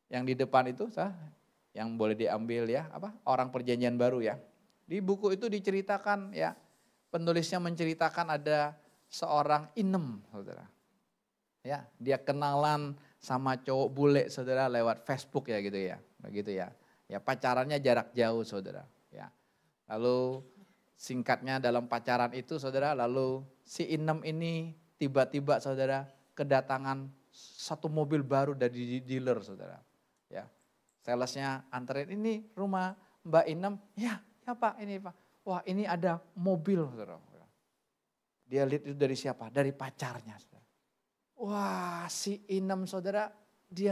yang di depan itu? Yang boleh diambil ya. Orang Perjanjian Baru ya. Di buku itu diceritakan ya. Penulisnya menceritakan ada seorang inem saudara. Ya, dia kenalan sama cowok bule saudara lewat Facebook ya gitu ya. Begitu ya. Ya pacarannya jarak jauh saudara. Ya. Lalu singkatnya dalam pacaran itu saudara, lalu si inem ini tiba-tiba saudara kedatangan satu mobil baru dari dealer saudara. Ya, salesnya anterin ini rumah Mbak Inem, ya Pak ini Pak. Wah ini ada mobil saudara. Dia lihat itu dari siapa? Dari pacarnya saudara. Wah si Inem saudara dia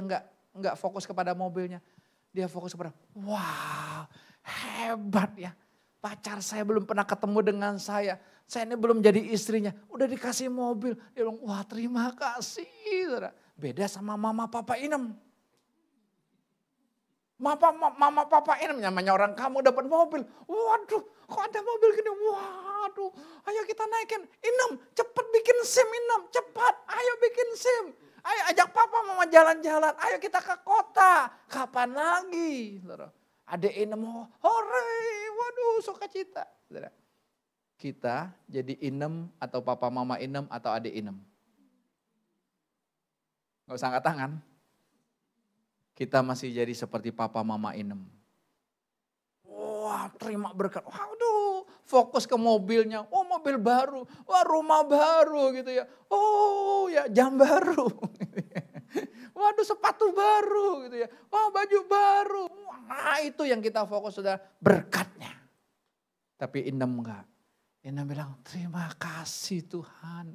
nggak fokus kepada mobilnya. Dia fokus kepada wow hebat ya. Pacar saya belum pernah ketemu dengan saya. Saya ini belum jadi istrinya. Udah dikasih mobil. Dia bilang, wah terima kasih. Saudara. Beda sama mama papa Inem. Mama papa Inem namanya orang kamu dapat mobil. Waduh kok ada mobil gini. Waduh ayo kita naikin. Inem cepet bikin SIM Inem. Cepat ayo bikin SIM. Ayo ajak papa mama jalan-jalan. Ayo kita ke kota. Kapan lagi? Saudara. Adik Inem, hore, waduh sukacita. Kita jadi Inem atau papa mama Inem atau adik Inem. Gak usah angkat tangan. Kita masih jadi seperti papa mama Inem. Wah terima berkat, waduh fokus ke mobilnya. Oh mobil baru, wah rumah baru gitu ya. Oh ya jam baru. Waduh sepatu baru gitu ya. Wah baju baru. Nah itu yang kita fokus saudara berkatnya. Tapi Inem enggak. Inem bilang terima kasih Tuhan.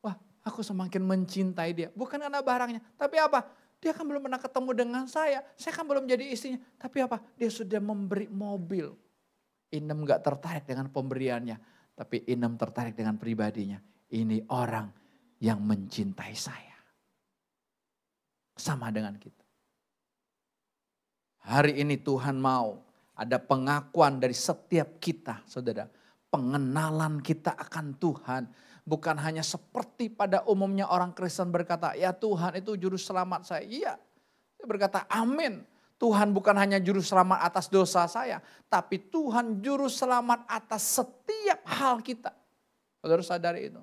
Wah aku semakin mencintai dia. Bukan karena barangnya. Tapi apa? Dia kan belum pernah ketemu dengan saya kan belum jadi istrinya. Tapi apa? Dia sudah memberi mobil. Inem gak tertarik dengan pemberiannya, tapi Inem tertarik dengan pribadinya. Ini orang yang mencintai saya. Sama dengan kita. Hari ini Tuhan mau ada pengakuan dari setiap kita, saudara. Pengenalan kita akan Tuhan. Bukan hanya seperti pada umumnya orang Kristen berkata, ya Tuhan itu juru selamat saya. Iya, saya berkata amin. Tuhan bukan hanya juru selamat atas dosa saya, tapi Tuhan juru selamat atas setiap hal kita. Saudara sadari itu.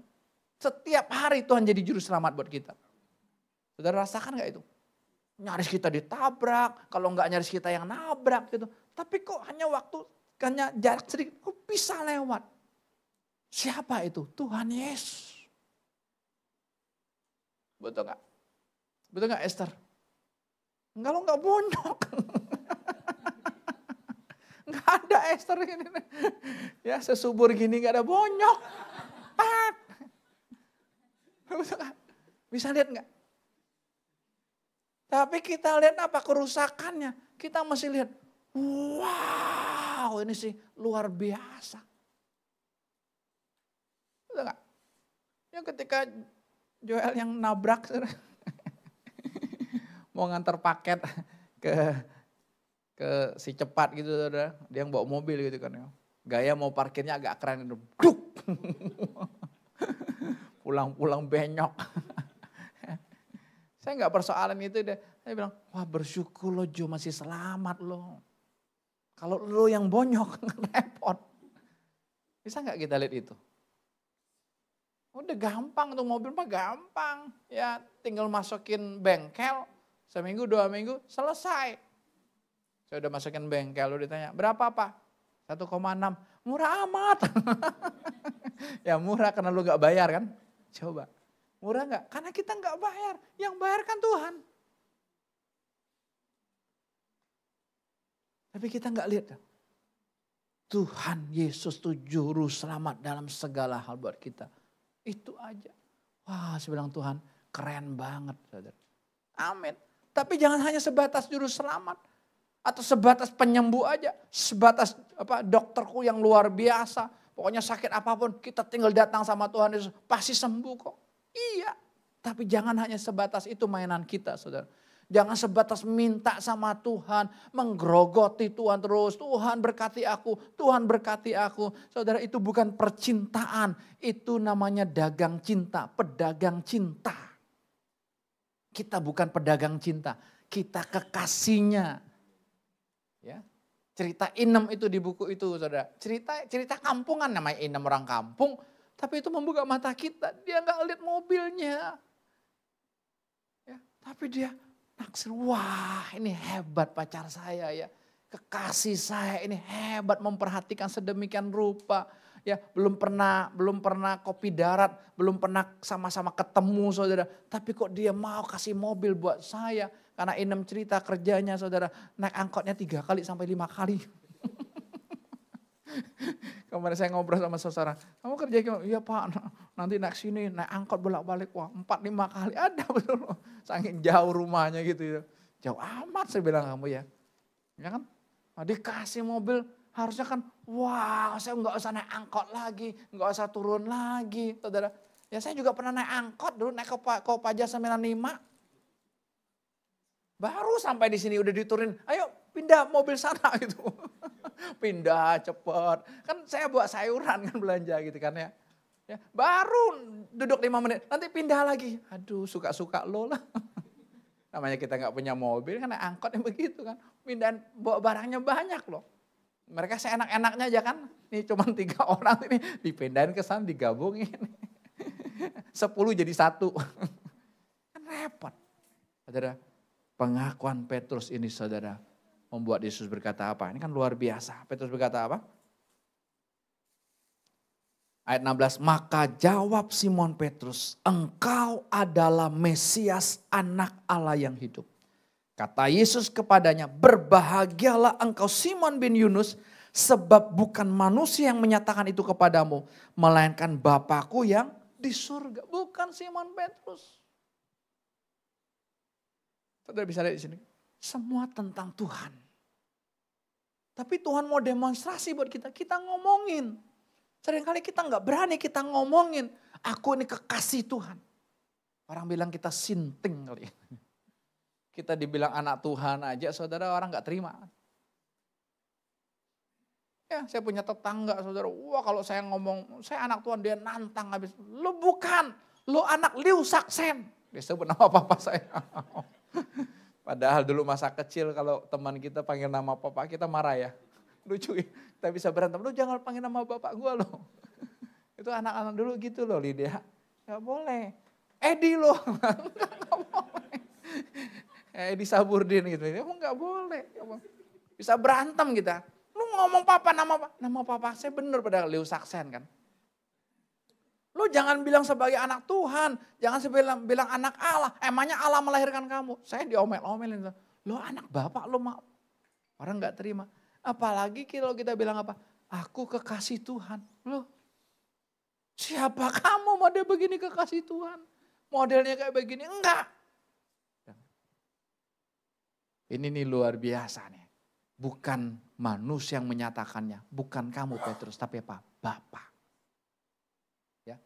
Setiap hari Tuhan jadi juru selamat buat kita. Saudara rasakan gak itu? Nyaris kita ditabrak, kalau enggak nyaris kita yang nabrak gitu. Tapi kok hanya jarak sedikit, kok bisa lewat. Siapa itu? Tuhan Yesus. Betul gak? Betul gak Esther? Enggak, lo enggak bonyok. Enggak ada Esther ini. Ya sesubur gini enggak ada bonyok. Pat. Bisa lihat enggak? Tapi kita lihat apa kerusakannya. Kita masih lihat, wow ini sih luar biasa. Betul enggak? Ya ketika Joel yang nabrak, mau ngantar paket ke si cepat gitu, saudara. Dia yang bawa mobil gitu kan. Gaya mau parkirnya agak keren. Duk. Pulang-pulang benyok. Saya nggak persoalan itu deh. Saya bilang, wah bersyukur lo Jo masih selamat lo. Kalau lo yang bonyok repot. Bisa nggak kita lihat itu? Udah gampang tuh mobil mah gampang. Ya tinggal masukin bengkel. Seminggu 2 minggu selesai. Saya udah masukin bengkel, lu ditanya berapa Pak? 1,6. Murah amat. Ya murah karena lu gak bayar kan. Coba. Murah gak? Karena kita gak bayar. Yang bayar kan Tuhan. Tapi kita gak lihat. Tuhan Yesus tuh juru selamat dalam segala hal buat kita. Itu aja. Wah saya bilang Tuhan keren banget. Saudara. Amin. Tapi jangan hanya sebatas juru selamat. Atau sebatas penyembuh aja. Sebatas dokterku yang luar biasa. Pokoknya sakit apapun kita tinggal datang sama Tuhan Yesus. Pasti sembuh kok. Iya. Tapi jangan hanya sebatas itu mainan kita saudara. Jangan sebatas minta sama Tuhan. Menggerogoti Tuhan terus. Tuhan berkati aku. Tuhan berkati aku. Saudara itu bukan percintaan. Itu namanya dagang cinta. Pedagang cinta. Kita bukan pedagang cinta. Kita kekasihnya. Ya. Cerita Inem itu di buku itu saudara. Cerita kampungan namanya Inem orang kampung. Tapi itu membuka mata kita. Dia gak lihat mobilnya. Ya. Tapi dia naksir, wah ini hebat pacar saya ya. Kekasih saya ini hebat memperhatikan sedemikian rupa. Ya belum pernah kopi darat, belum pernah sama-sama ketemu saudara. Tapi kok dia mau kasih mobil buat saya. Karena Inem cerita kerjanya saudara, naik angkotnya 3 kali sampai 5 kali. Kemarin saya ngobrol sama saudara, kamu kerja gimana? Iya Pak, nanti naik sini, naik angkot bolak-balik. Wah 4-5 kali ada betul. Saking jauh rumahnya gitu. Jauh amat saya bilang kamu ya. Ya kan? Nah, dikasih mobil harusnya kan, wah saya nggak usah naik angkot lagi, nggak usah turun lagi. Saudara, ya saya juga pernah naik angkot dulu, naik Kopaja 95. Baru sampai di sini udah diturunin, ayo pindah mobil sana gitu. Pindah cepet. Kan saya buat sayuran kan belanja gitu kan ya. Ya baru duduk 5 menit, nanti pindah lagi. Aduh suka-suka lo lah. Namanya kita gak punya mobil kan angkot yang begitu kan. Pindahan bawa barangnya banyak loh. Mereka seenak-enaknya aja kan. Nih cuma 3 orang ini dipindahin ke sana digabungin. 10 jadi 1. Kan repot. Saudara. Pengakuan Petrus ini saudara membuat Yesus berkata apa? Ini kan luar biasa. Petrus berkata apa? Ayat 16, maka jawab Simon Petrus, engkau adalah Mesias anak Allah yang hidup. Kata Yesus kepadanya, berbahagialah engkau Simon bin Yunus, sebab bukan manusia yang menyatakan itu kepadamu, melainkan Bapakku yang di surga. Bukan Simon Petrus. Saudara bisa lihat di sini. Semua tentang Tuhan. Tapi Tuhan mau demonstrasi buat kita. Kita ngomongin. Seringkali kita nggak berani kita ngomongin. Aku ini kekasih Tuhan. Orang bilang kita sinting kali. Kita dibilang anak Tuhan aja, saudara, orang nggak terima. Ya, saya punya tetangga, saudara. Wah, kalau saya ngomong, saya anak Tuhan, dia nantang habis. Lu bukan, lu anak Liu Saksen. Dia sebut nama papa saya. Padahal dulu masa kecil kalau teman kita panggil nama papa kita marah ya. Lucu ya, kita bisa berantem. Lu jangan panggil nama bapak gua loh. Itu anak-anak dulu gitu loh, Lydia. Gak boleh. Edi loh. Gak boleh. Edi Saburdin gitu. Emang gak boleh. Bisa berantem kita. Lu ngomong papa, nama papa saya bener pada Liu Saksen kan. Lu jangan bilang sebagai anak Tuhan, jangan bilang anak Allah. Emangnya Allah melahirkan kamu? Saya diomel-omelin. Lu anak bapak lu mau. Orang gak terima. Apalagi kalau kita bilang apa? Aku kekasih Tuhan. Lu siapa kamu model begini kekasih Tuhan? Modelnya kayak begini? Enggak. Ini nih luar biasa nih. Bukan manusia yang menyatakannya. Bukan kamu Petrus, tapi apa? Bapak. Ya,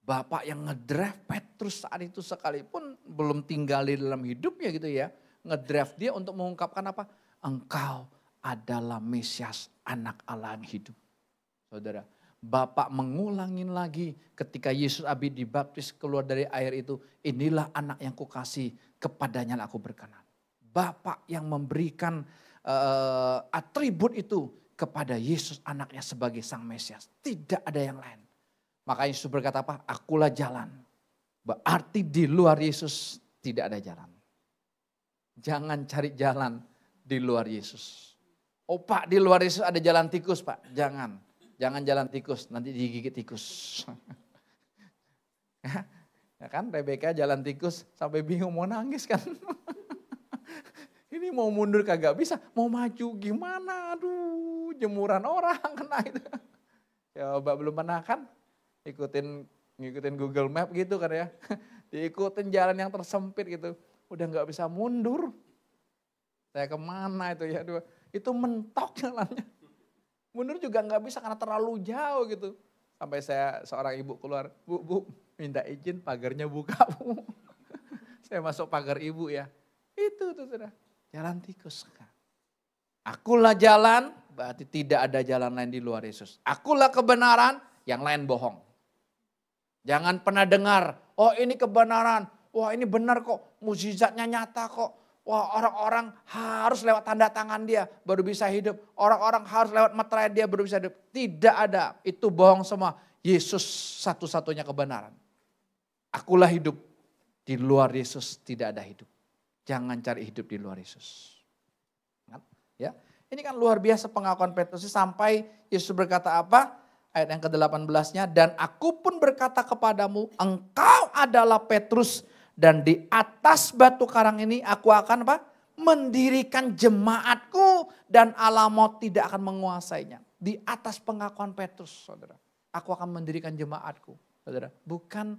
Bapak yang ngedrive Petrus saat itu sekalipun belum tinggal di dalam hidupnya gitu ya. Ngedrive dia untuk mengungkapkan apa? Engkau adalah Mesias, anak Allah yang hidup. Saudara, Bapak mengulangin lagi ketika Yesus habis dibaptis keluar dari air itu. Inilah anak yang kukasih, kepadanya aku berkenan. Bapak yang memberikan atribut itu kepada Yesus anaknya sebagai sang Mesias. Tidak ada yang lain. Maka Yesus berkata apa? Akulah jalan. Berarti di luar Yesus tidak ada jalan. Jangan cari jalan di luar Yesus. Oh Pak, di luar Yesus ada jalan tikus Pak. Jangan. Jangan jalan tikus, nanti digigit tikus. Ya kan, Rebeka jalan tikus sampai bingung mau nangis kan. Ini mau mundur kagak bisa, mau maju gimana, aduh jemuran orang kena itu. Coba belum pernah kan, ngikutin Google Map gitu kan ya. Diikutin jalan yang tersempit gitu, udah gak bisa mundur. Saya kemana itu ya, aduh, itu mentok jalannya. Mundur juga gak bisa karena terlalu jauh gitu. Sampai seorang ibu keluar, bu minta izin pagarnya buka bu. Saya masuk pagar ibu ya, itu tuh sudah. Jalan tikus. Akulah jalan, berarti tidak ada jalan lain di luar Yesus. Akulah kebenaran, yang lain bohong. Jangan pernah dengar, oh ini kebenaran, wah ini benar kok, mukjizatnya nyata kok. Wah orang-orang harus lewat tanda tangan dia baru bisa hidup. Orang-orang harus lewat meterai dia baru bisa hidup. Tidak ada, itu bohong semua. Yesus satu-satunya kebenaran. Akulah hidup, di luar Yesus tidak ada hidup. Jangan cari hidup di luar Yesus. Ya, ini kan luar biasa pengakuan Petrus sampai Yesus berkata apa? Ayat yang ke-18-nya, dan aku pun berkata kepadamu, engkau adalah Petrus dan di atas batu karang ini aku akan apa? Mendirikan jemaatku dan alam maut tidak akan menguasainya. Di atas pengakuan Petrus, saudara. Aku akan mendirikan jemaatku, saudara. Bukan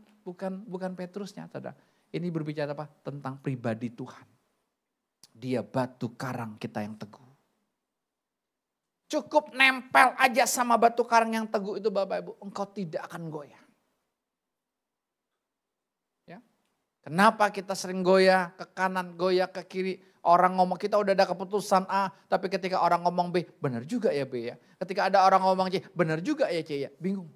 Petrusnya, saudara. Ini berbicara apa? Tentang pribadi Tuhan. Dia batu karang kita yang teguh. Cukup nempel aja sama batu karang yang teguh itu Bapak Ibu. Engkau tidak akan goyah. Ya. Kenapa kita sering goyah ke kanan, goyah ke kiri. Orang ngomong kita udah ada keputusan A. Tapi ketika orang ngomong B, benar juga ya B ya. Ketika ada orang ngomong C, benar juga ya C ya. Bingung.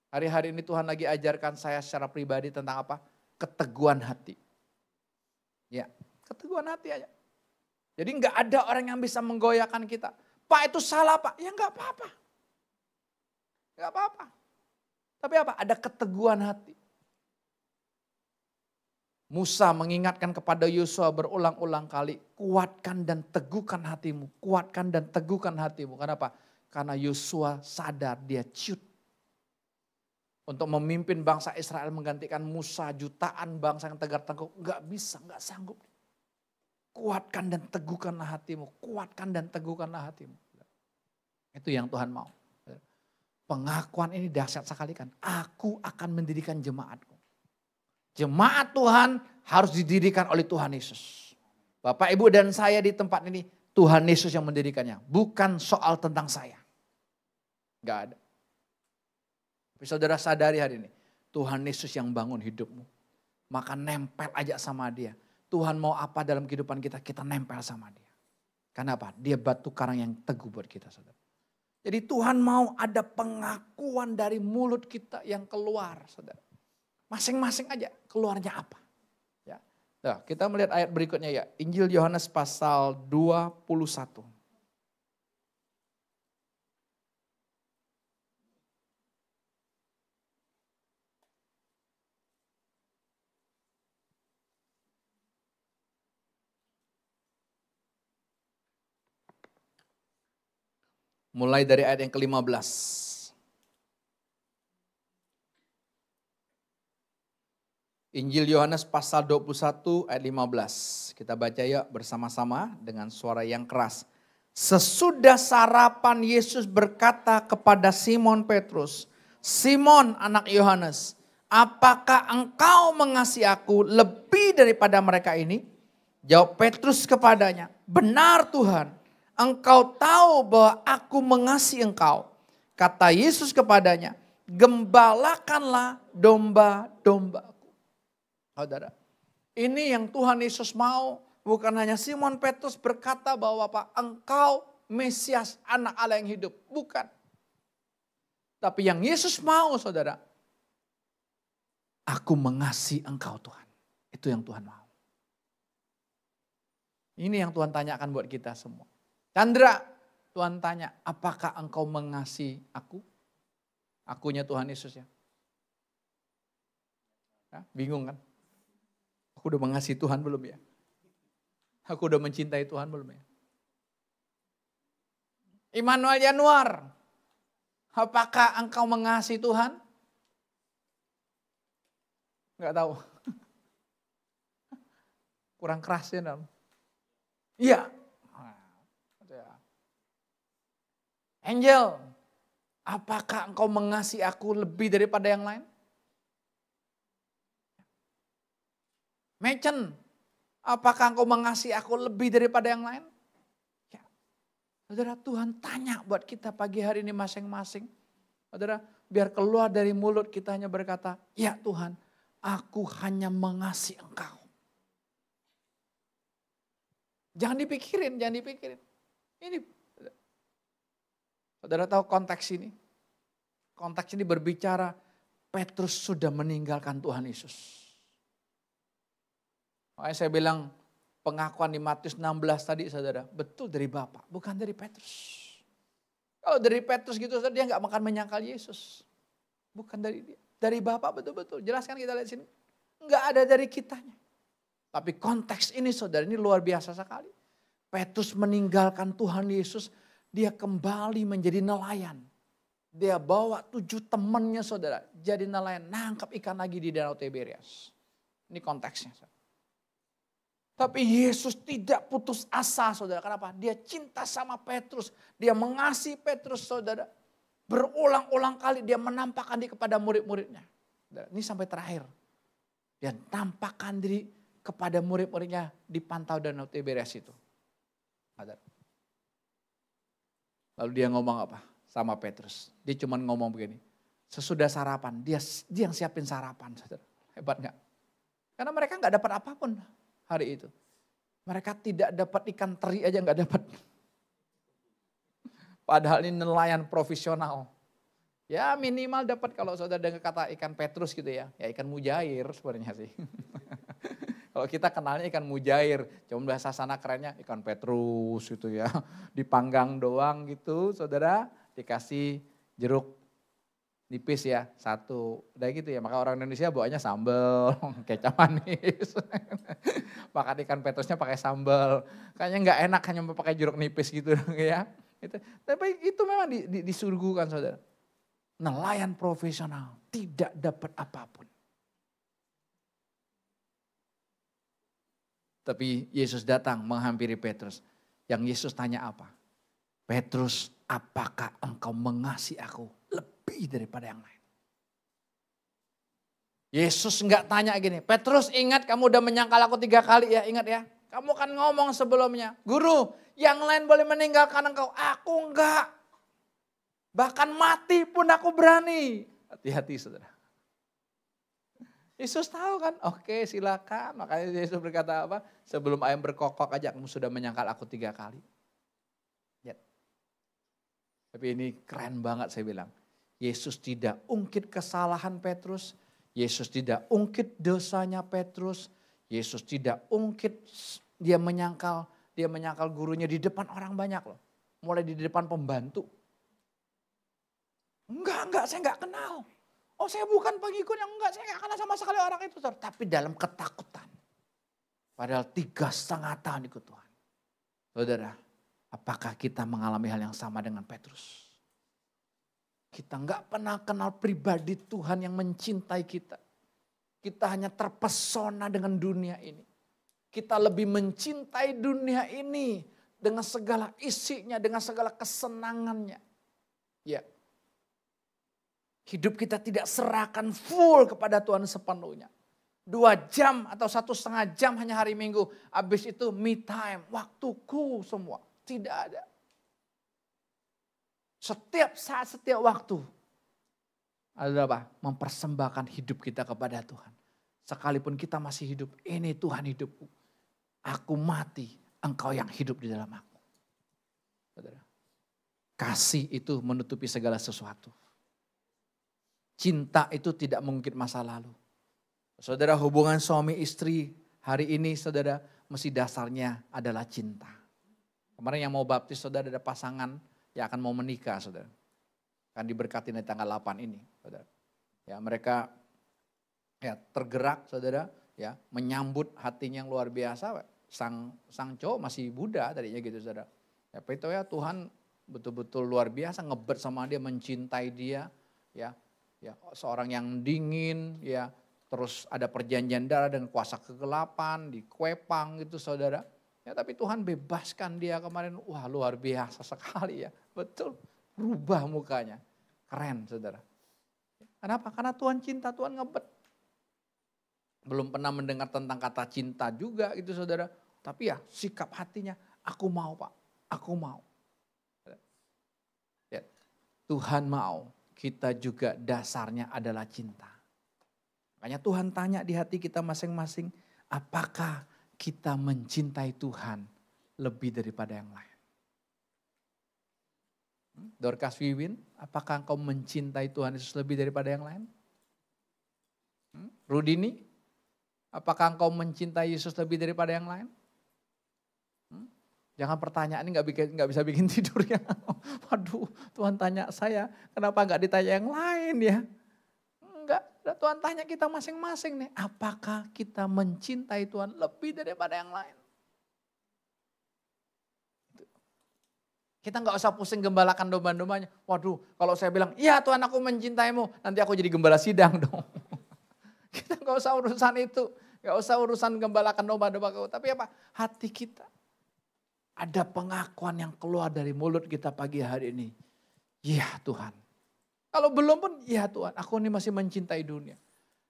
Hari-hari ini Tuhan lagi ajarkan saya secara pribadi tentang apa? Keteguhan hati. Ya, keteguhan hati aja. Jadi nggak ada orang yang bisa menggoyahkan kita. Pak itu salah Pak, ya nggak apa-apa. Nggak apa-apa. Tapi apa? Ada keteguhan hati. Musa mengingatkan kepada Yosua berulang-ulang kali, kuatkan dan teguhkan hatimu. Kuatkan dan teguhkan hatimu. Kenapa? Karena Yosua sadar dia ciut. Untuk memimpin bangsa Israel menggantikan Musa, jutaan bangsa yang tegar tengkuk. Gak bisa, gak sanggup. Kuatkan dan teguhkanlah hatimu. Kuatkan dan teguhkanlah hatimu. Itu yang Tuhan mau. Pengakuan ini dahsyat sekali kan. Aku akan mendirikan jemaatku. Jemaat Tuhan harus didirikan oleh Tuhan Yesus. Bapak, Ibu dan saya di tempat ini, Tuhan Yesus yang mendirikannya. Bukan soal tentang saya. Gak ada. Tapi saudara sadari hari ini, Tuhan Yesus yang bangun hidupmu. Maka nempel aja sama dia. Tuhan mau apa dalam kehidupan kita, kita nempel sama dia. Kenapa? Dia batu karang yang teguh buat kita, saudara. Jadi Tuhan mau ada pengakuan dari mulut kita yang keluar, saudara. Masing-masing aja keluarnya apa. Ya. Nah, kita melihat ayat berikutnya ya. Injil Yohanes pasal 21. Mulai dari ayat yang ke-15. Injil Yohanes pasal 21 ayat 15. Kita baca ya bersama-sama dengan suara yang keras. Sesudah sarapan Yesus berkata kepada Simon Petrus, Simon anak Yohanes, apakah engkau mengasihi aku lebih daripada mereka ini? Jawab Petrus kepadanya, benar Tuhan. Engkau tahu bahwa aku mengasihi engkau. Kata Yesus kepadanya, gembalakanlah domba-dombaku. Saudara, ini yang Tuhan Yesus mau. Bukan hanya Simon Petrus berkata bahwa Pak, engkau Mesias anak Allah yang hidup. Bukan. Tapi yang Yesus mau saudara, aku mengasihi engkau Tuhan. Itu yang Tuhan mau. Ini yang Tuhan tanyakan buat kita semua. Chandra, Tuhan tanya, apakah engkau mengasihi aku? Akunya Tuhan Yesus ya. Bingung kan? Aku udah mengasihi Tuhan belum ya? Aku udah mencintai Tuhan belum ya? Immanuel Januar, apakah engkau mengasihi Tuhan? Enggak tahu. Kurang keras ya. Iya. Angel, apakah engkau mengasihi aku lebih daripada yang lain? Machen, apakah engkau mengasihi aku lebih daripada yang lain? Ya. Saudara, Tuhan tanya buat kita pagi hari ini masing-masing. Saudara, biar keluar dari mulut kita hanya berkata, ya Tuhan, aku hanya mengasihi engkau. Jangan dipikirin. Ini, saudara tahu konteks ini? Konteks ini berbicara Petrus sudah meninggalkan Tuhan Yesus. Makanya saya bilang pengakuan di Matius 16 tadi saudara, betul dari Bapa, bukan dari Petrus. Kalau dari Petrus gitu saudara, dia gak makan menyangkal Yesus. Bukan dari dia. Dari Bapa betul-betul. Jelaskan kita lihat sini. Gak ada dari kitanya. Tapi konteks ini saudara, ini luar biasa sekali. Petrus meninggalkan Tuhan Yesus, dia kembali menjadi nelayan. Dia bawa 7 temannya saudara, jadi nelayan, nangkap ikan lagi di Danau Tiberias. Ini konteksnya. Tapi Yesus tidak putus asa saudara, kenapa? Dia cinta sama Petrus, dia mengasihi Petrus saudara. Berulang-ulang kali dia menampakkan diri kepada murid-muridnya. Ini sampai terakhir. Dia tampakkan diri kepada murid-muridnya di pantau Danau Tiberias itu. Lalu dia ngomong apa sama Petrus? Dia cuma ngomong begini. Sesudah sarapan, dia yang siapin sarapan. Saudara. Hebat gak? Karena mereka gak dapat apapun hari itu. Mereka tidak dapat ikan teri aja gak dapat. Padahal ini nelayan profesional. Ya minimal dapat kalau saudara dengar kata ikan Petrus gitu ya. Ya ikan mujair sebenarnya sih. Kalau kita kenalnya ikan mujair, cuma bahasa sana kerennya ikan Petrus gitu ya. Dipanggang doang gitu saudara, dikasih jeruk nipis ya, 1. Udah gitu ya, maka orang Indonesia bawanya sambal, kecap manis. Makan ikan Petrusnya pakai sambal, kayaknya nggak enak hanya pakai jeruk nipis gitu ya. Tapi itu memang disuguhkan saudara. Nelayan profesional, tidak dapat apapun. Tapi Yesus datang menghampiri Petrus. Yang Yesus tanya apa? Petrus, apakah engkau mengasihi aku lebih daripada yang lain? Yesus nggak tanya gini, Petrus ingat kamu udah menyangkal aku 3 kali ya, ingat ya. Kamu kan ngomong sebelumnya, Guru yang lain boleh meninggalkan engkau, aku enggak. Bahkan mati pun aku berani. Hati-hati saudara. Yesus tahu kan, oke silakan. Makanya Yesus berkata apa, sebelum ayam berkokok aja kamu sudah menyangkal aku 3 kali. Ya. Tapi ini keren banget saya bilang. Yesus tidak ungkit kesalahan Petrus. Yesus tidak ungkit dosanya Petrus. Yesus tidak ungkit dia menyangkal gurunya di depan orang banyak loh. Mulai di depan pembantu. Enggak, saya enggak kenal. Oh saya bukan pengikut yang enggak, saya enggak kenal sama sekali orang itu. Tapi dalam ketakutan. Padahal 3,5 tahun ikut Tuhan. Saudara, apakah kita mengalami hal yang sama dengan Petrus? Kita enggak pernah kenal pribadi Tuhan yang mencintai kita. Kita hanya terpesona dengan dunia ini. Kita lebih mencintai dunia ini dengan segala isinya, dengan segala kesenangannya. Ya. Hidup kita tidak serahkan full kepada Tuhan sepenuhnya. 2 jam atau 1,5 jam hanya hari Minggu. Habis itu me time, waktuku semua. Tidak ada. Setiap saat, setiap waktu. Adalah apa? Mempersembahkan hidup kita kepada Tuhan. Sekalipun kita masih hidup, ini Tuhan hidupku. Aku mati, engkau yang hidup di dalam aku. Saudara, kasih itu menutupi segala sesuatu. Cinta itu tidak mengungkit masa lalu. Saudara, hubungan suami istri hari ini saudara mesti dasarnya adalah cinta. Kemarin yang mau baptis saudara ada pasangan yang akan mau menikah saudara. Akan diberkati di tanggal 8 ini saudara. Ya mereka ya tergerak saudara ya menyambut hatinya yang luar biasa. Sang cowok masih Buddha tadinya gitu saudara. Ya itu ya Tuhan betul-betul luar biasa ngebet sama dia, mencintai dia ya. Ya, seorang yang dingin, ya, terus ada perjanjian darah dengan kuasa kegelapan, dikwepang gitu saudara. Ya, tapi Tuhan bebaskan dia kemarin, wah luar biasa sekali ya, betul, rubah mukanya, keren saudara. Kenapa? Karena Tuhan cinta, Tuhan ngebet. Belum pernah mendengar tentang kata cinta juga gitu saudara, tapi ya sikap hatinya, aku mau Pak, aku mau. Ya, Tuhan mau. Kita juga dasarnya adalah cinta. Makanya Tuhan tanya di hati kita masing-masing, apakah kita mencintai Tuhan lebih daripada yang lain? Dorcas Wiwin, apakah engkau mencintai Tuhan Yesus lebih daripada yang lain? Rudini, apakah engkau mencintai Yesus lebih daripada yang lain? Jangan pertanyaan ini nggak bisa bikin tidur ya. Waduh, Tuhan tanya saya, kenapa nggak ditanya yang lain ya? Enggak, Tuhan tanya kita masing-masing nih, apakah kita mencintai Tuhan lebih daripada yang lain? Kita nggak usah pusing gembalakan domba-dombanya. Waduh, kalau saya bilang, iya Tuhan aku mencintaimu, nanti aku jadi gembala sidang dong. Kita nggak usah urusan itu, nggak usah urusan gembalakan domba-domba. Tapi apa? Hati kita. Ada pengakuan yang keluar dari mulut kita pagi hari ini. Ya Tuhan. Kalau belum pun, ya Tuhan aku ini masih mencintai dunia.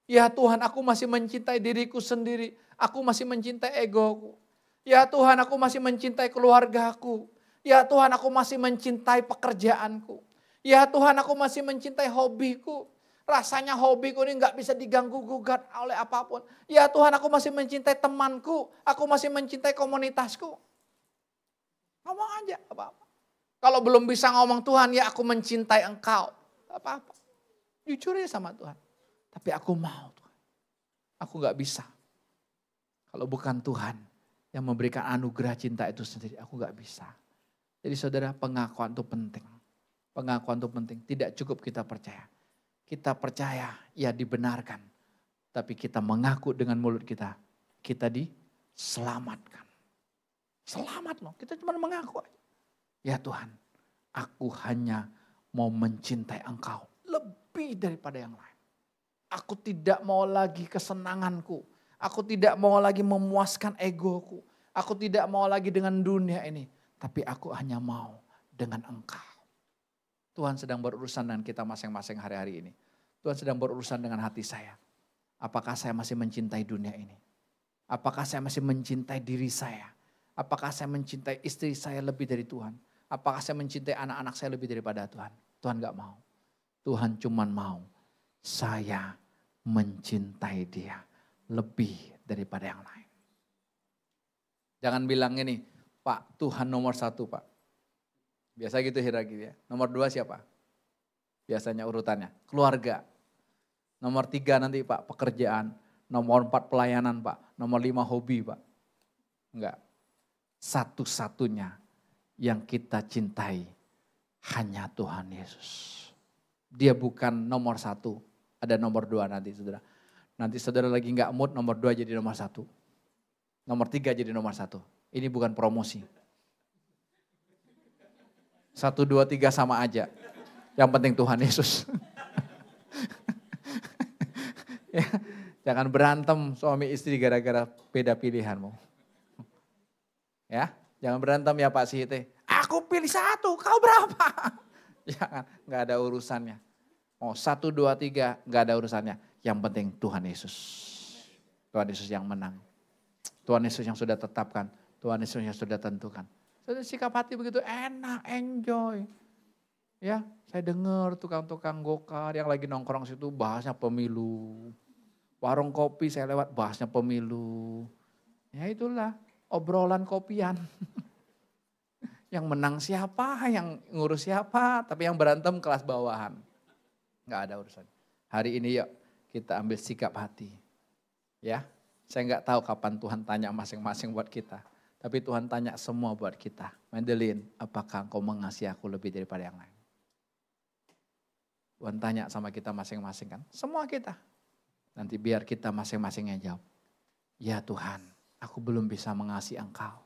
Ya Tuhan aku masih mencintai diriku sendiri. Aku masih mencintai egoku. Ya Tuhan aku masih mencintai keluargaku. Ya Tuhan aku masih mencintai pekerjaanku. Ya Tuhan aku masih mencintai hobiku. Rasanya hobiku ini gak bisa diganggu gugat oleh apapun. Ya Tuhan aku masih mencintai temanku. Aku masih mencintai komunitasku. Ngomong aja apa-apa. Kalau belum bisa ngomong Tuhan ya aku mencintai engkau. Apa-apa. Jujur ya sama Tuhan. Tapi aku mau Tuhan. Aku gak bisa. Kalau bukan Tuhan yang memberikan anugerah cinta itu sendiri. Aku gak bisa. Jadi saudara pengakuan itu penting. Pengakuan itu penting. Tidak cukup kita percaya. Kita percaya ya dibenarkan. Tapi kita mengaku dengan mulut kita. Kita diselamatkan. Selamat loh, kita cuma mengaku aja. Ya Tuhan, aku hanya mau mencintai engkau lebih daripada yang lain. Aku tidak mau lagi kesenanganku. Aku tidak mau lagi memuaskan egoku. Aku tidak mau lagi dengan dunia ini. Tapi aku hanya mau dengan engkau. Tuhan sedang berurusan dengan kita masing-masing hari-hari ini. Tuhan sedang berurusan dengan hati saya. Apakah saya masih mencintai dunia ini? Apakah saya masih mencintai diri saya? Apakah saya mencintai istri saya lebih dari Tuhan? Apakah saya mencintai anak-anak saya lebih daripada Tuhan? Tuhan gak mau. Tuhan cuman mau saya mencintai dia lebih daripada yang lain. Jangan bilang ini, Pak, Tuhan nomor 1 Pak. Biasa gitu hierarki ya. Nomor 2 siapa? Biasanya urutannya, keluarga. Nomor 3 nanti Pak, pekerjaan. Nomor 4 pelayanan Pak. Nomor 5 hobi Pak. Enggak. Satu-satunya yang kita cintai hanya Tuhan Yesus. Dia bukan nomor 1. Ada nomor 2 nanti saudara. Nanti saudara lagi enggak mood, nomor 2 jadi nomor 1. Nomor 3 jadi nomor 1. Ini bukan promosi. 1, 2, 3 sama aja. Yang penting Tuhan Yesus. Ya, jangan berantem suami istri gara-gara beda pilihanmu. Ya, jangan berantem ya Pak Sihite. Aku pilih 1, kau berapa? Jangan, gak ada urusannya. Mau 1, 2, 3 gak ada urusannya. Yang penting Tuhan Yesus. Tuhan Yesus yang menang. Tuhan Yesus yang sudah tetapkan. Tuhan Yesus yang sudah tentukan. Sudah sikap hati begitu enak, enjoy. Ya, saya dengar tukang-tukang gokar yang lagi nongkrong situ bahasnya pemilu. Warung kopi saya lewat bahasnya pemilu. Ya itulah obrolan kopian. Yang menang siapa, yang ngurus siapa, tapi yang berantem kelas bawahan. Enggak ada urusan. Hari ini yuk kita ambil sikap hati. Ya, saya enggak tahu kapan Tuhan tanya masing-masing buat kita. Tapi Tuhan tanya semua buat kita. Madeline, apakah engkau mengasihi aku lebih daripada yang lain? Tuhan tanya sama kita masing-masing kan. Semua kita. Nanti biar kita masing-masing yang jawab. Ya Tuhan, aku belum bisa mengasihi engkau.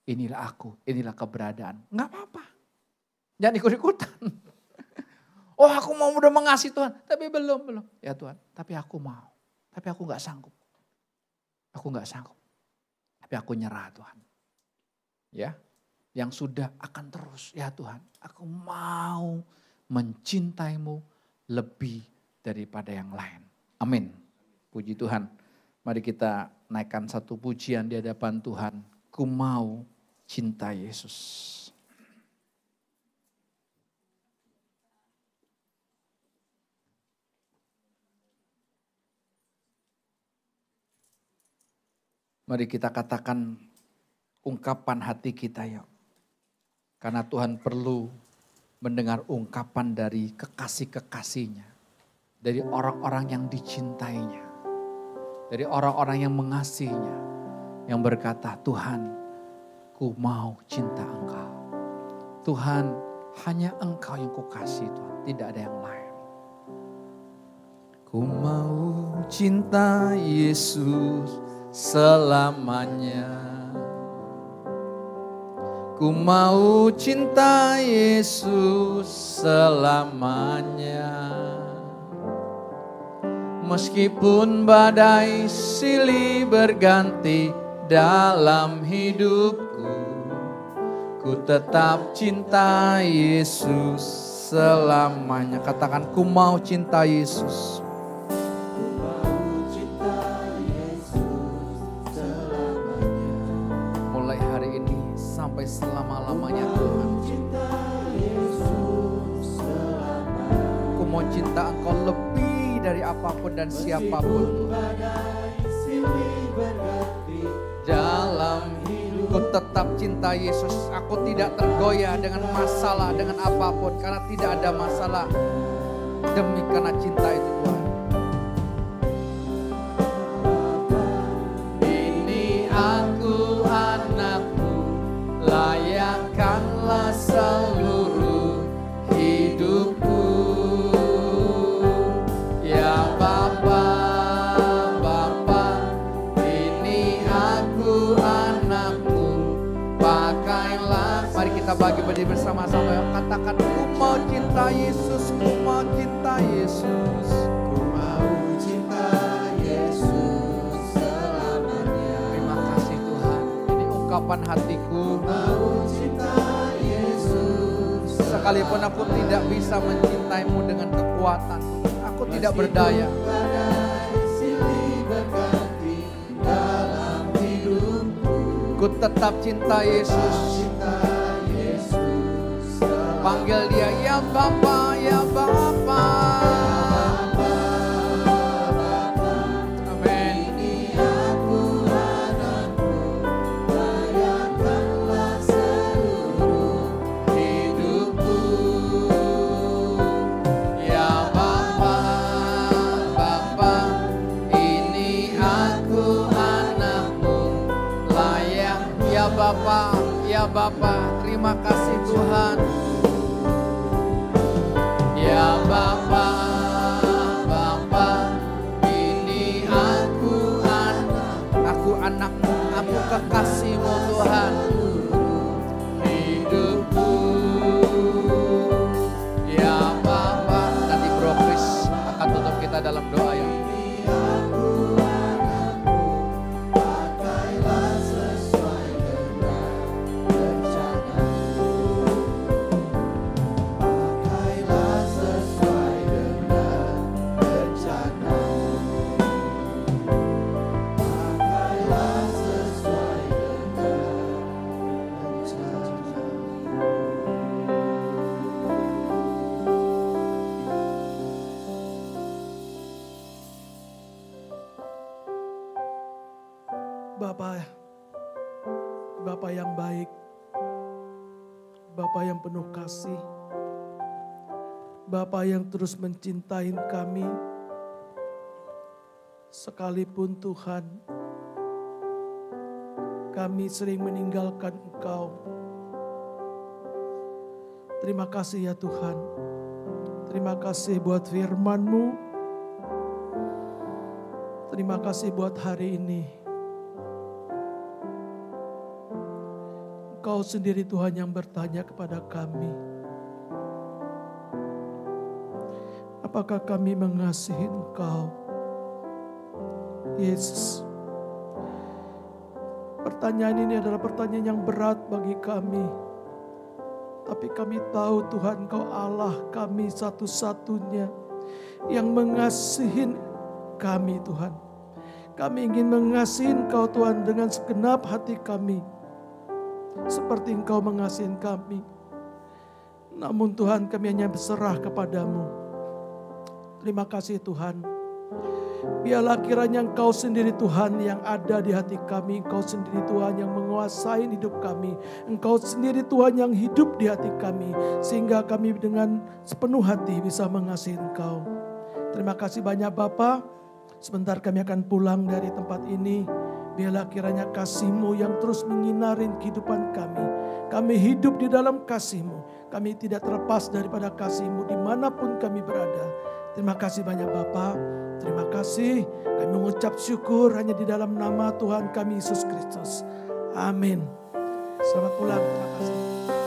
Inilah aku, inilah keberadaan. Enggak apa-apa. Jangan ikut-ikutan. Oh aku mau udah mengasihi Tuhan. Tapi belum. Ya Tuhan, tapi aku mau. Tapi aku enggak sanggup. Aku enggak sanggup. Tapi aku nyerah Tuhan. Ya, yang sudah akan terus. Ya Tuhan, aku mau mencintaimu lebih daripada yang lain. Amin. Puji Tuhan. Mari kita naikkan satu pujian di hadapan Tuhan. Ku mau cinta Yesus. Mari kita katakan ungkapan hati kita ya. Karena Tuhan perlu mendengar ungkapan dari kekasih-kekasihnya. Dari orang-orang yang dicintainya. Dari orang-orang yang mengasihinya. Yang berkata, Tuhan, ku mau cinta Engkau. Tuhan, hanya Engkau yang ku kasih Tuhan. Tidak ada yang lain. Ku mau cinta Yesus selamanya. Ku mau cinta Yesus selamanya. Meskipun badai silih berganti dalam hidupku, ku tetap cinta Yesus selamanya. Katakan, ku mau cinta Yesus. Ku mau cinta Yesus selamanya. Mulai hari ini sampai selama-lamanya Tuhan. Ku mau cinta Engkau lebih dari apapun dan siapapun Tuhan. Dalam hidupku tetap cinta Yesus. Aku tidak tergoyah dengan masalah, dengan apapun. Karena tidak ada masalah. Demi karena cinta itu Tuhan. Ini aku anakmu, layakkanlah seluruh hidupku. Ya Bapa, Bapa, ini aku anakmu, pakailah. Mari kita bagi berdiri bersama-sama. Katakan, ku mau cinta Yesus, ku mau cinta Yesus. Ku mau cinta Yesus selamanya. Terima kasih Tuhan, ini ungkapan hatiku. Ku mau cinta Yesus. Sekalipun aku tidak bisa mencintaimu dengan kekuatan, aku tidak berdaya. Ku tetap cinta Yesus. Panggil dia ya Bapa, ya Bapa. Bapa, ya Bapa, terima kasih Tuhan. Ya Bapa, Bapa, ini aku anakmu, aku kekasihmu Tuhan. Hidupku, ya Bapa. Nanti Bro Chris akan tutup kita dalam doa ya. Bapa yang baik, Bapa yang penuh kasih, Bapa yang terus mencintai kami, sekalipun Tuhan kami sering meninggalkan Engkau. Terima kasih ya Tuhan, terima kasih buat firman-Mu, terima kasih buat hari ini. Engkau sendiri Tuhan yang bertanya kepada kami, apakah kami mengasihi Engkau, Yesus? Pertanyaan ini adalah pertanyaan yang berat bagi kami. Tapi kami tahu Tuhan Engkau Allah kami satu-satunya yang mengasihi kami Tuhan. Kami ingin mengasihi Engkau Tuhan dengan segenap hati kami. Seperti Engkau mengasihi kami. Namun Tuhan kami hanya berserah kepadamu. Terima kasih Tuhan. Biarlah kiranya Engkau sendiri Tuhan yang ada di hati kami. Engkau sendiri Tuhan yang menguasai hidup kami. Engkau sendiri Tuhan yang hidup di hati kami. Sehingga kami dengan sepenuh hati bisa mengasihi Engkau. Terima kasih banyak Bapa. Sebentar kami akan pulang dari tempat ini. Biarlah kiranya kasih-Mu yang terus menyinari kehidupan kami. Kami hidup di dalam kasih-Mu. Kami tidak terlepas daripada kasih-Mu dimanapun kami berada. Terima kasih banyak Bapa. Terima kasih. Kami mengucap syukur hanya di dalam nama Tuhan kami Yesus Kristus. Amin. Selamat pulang. Terima kasih.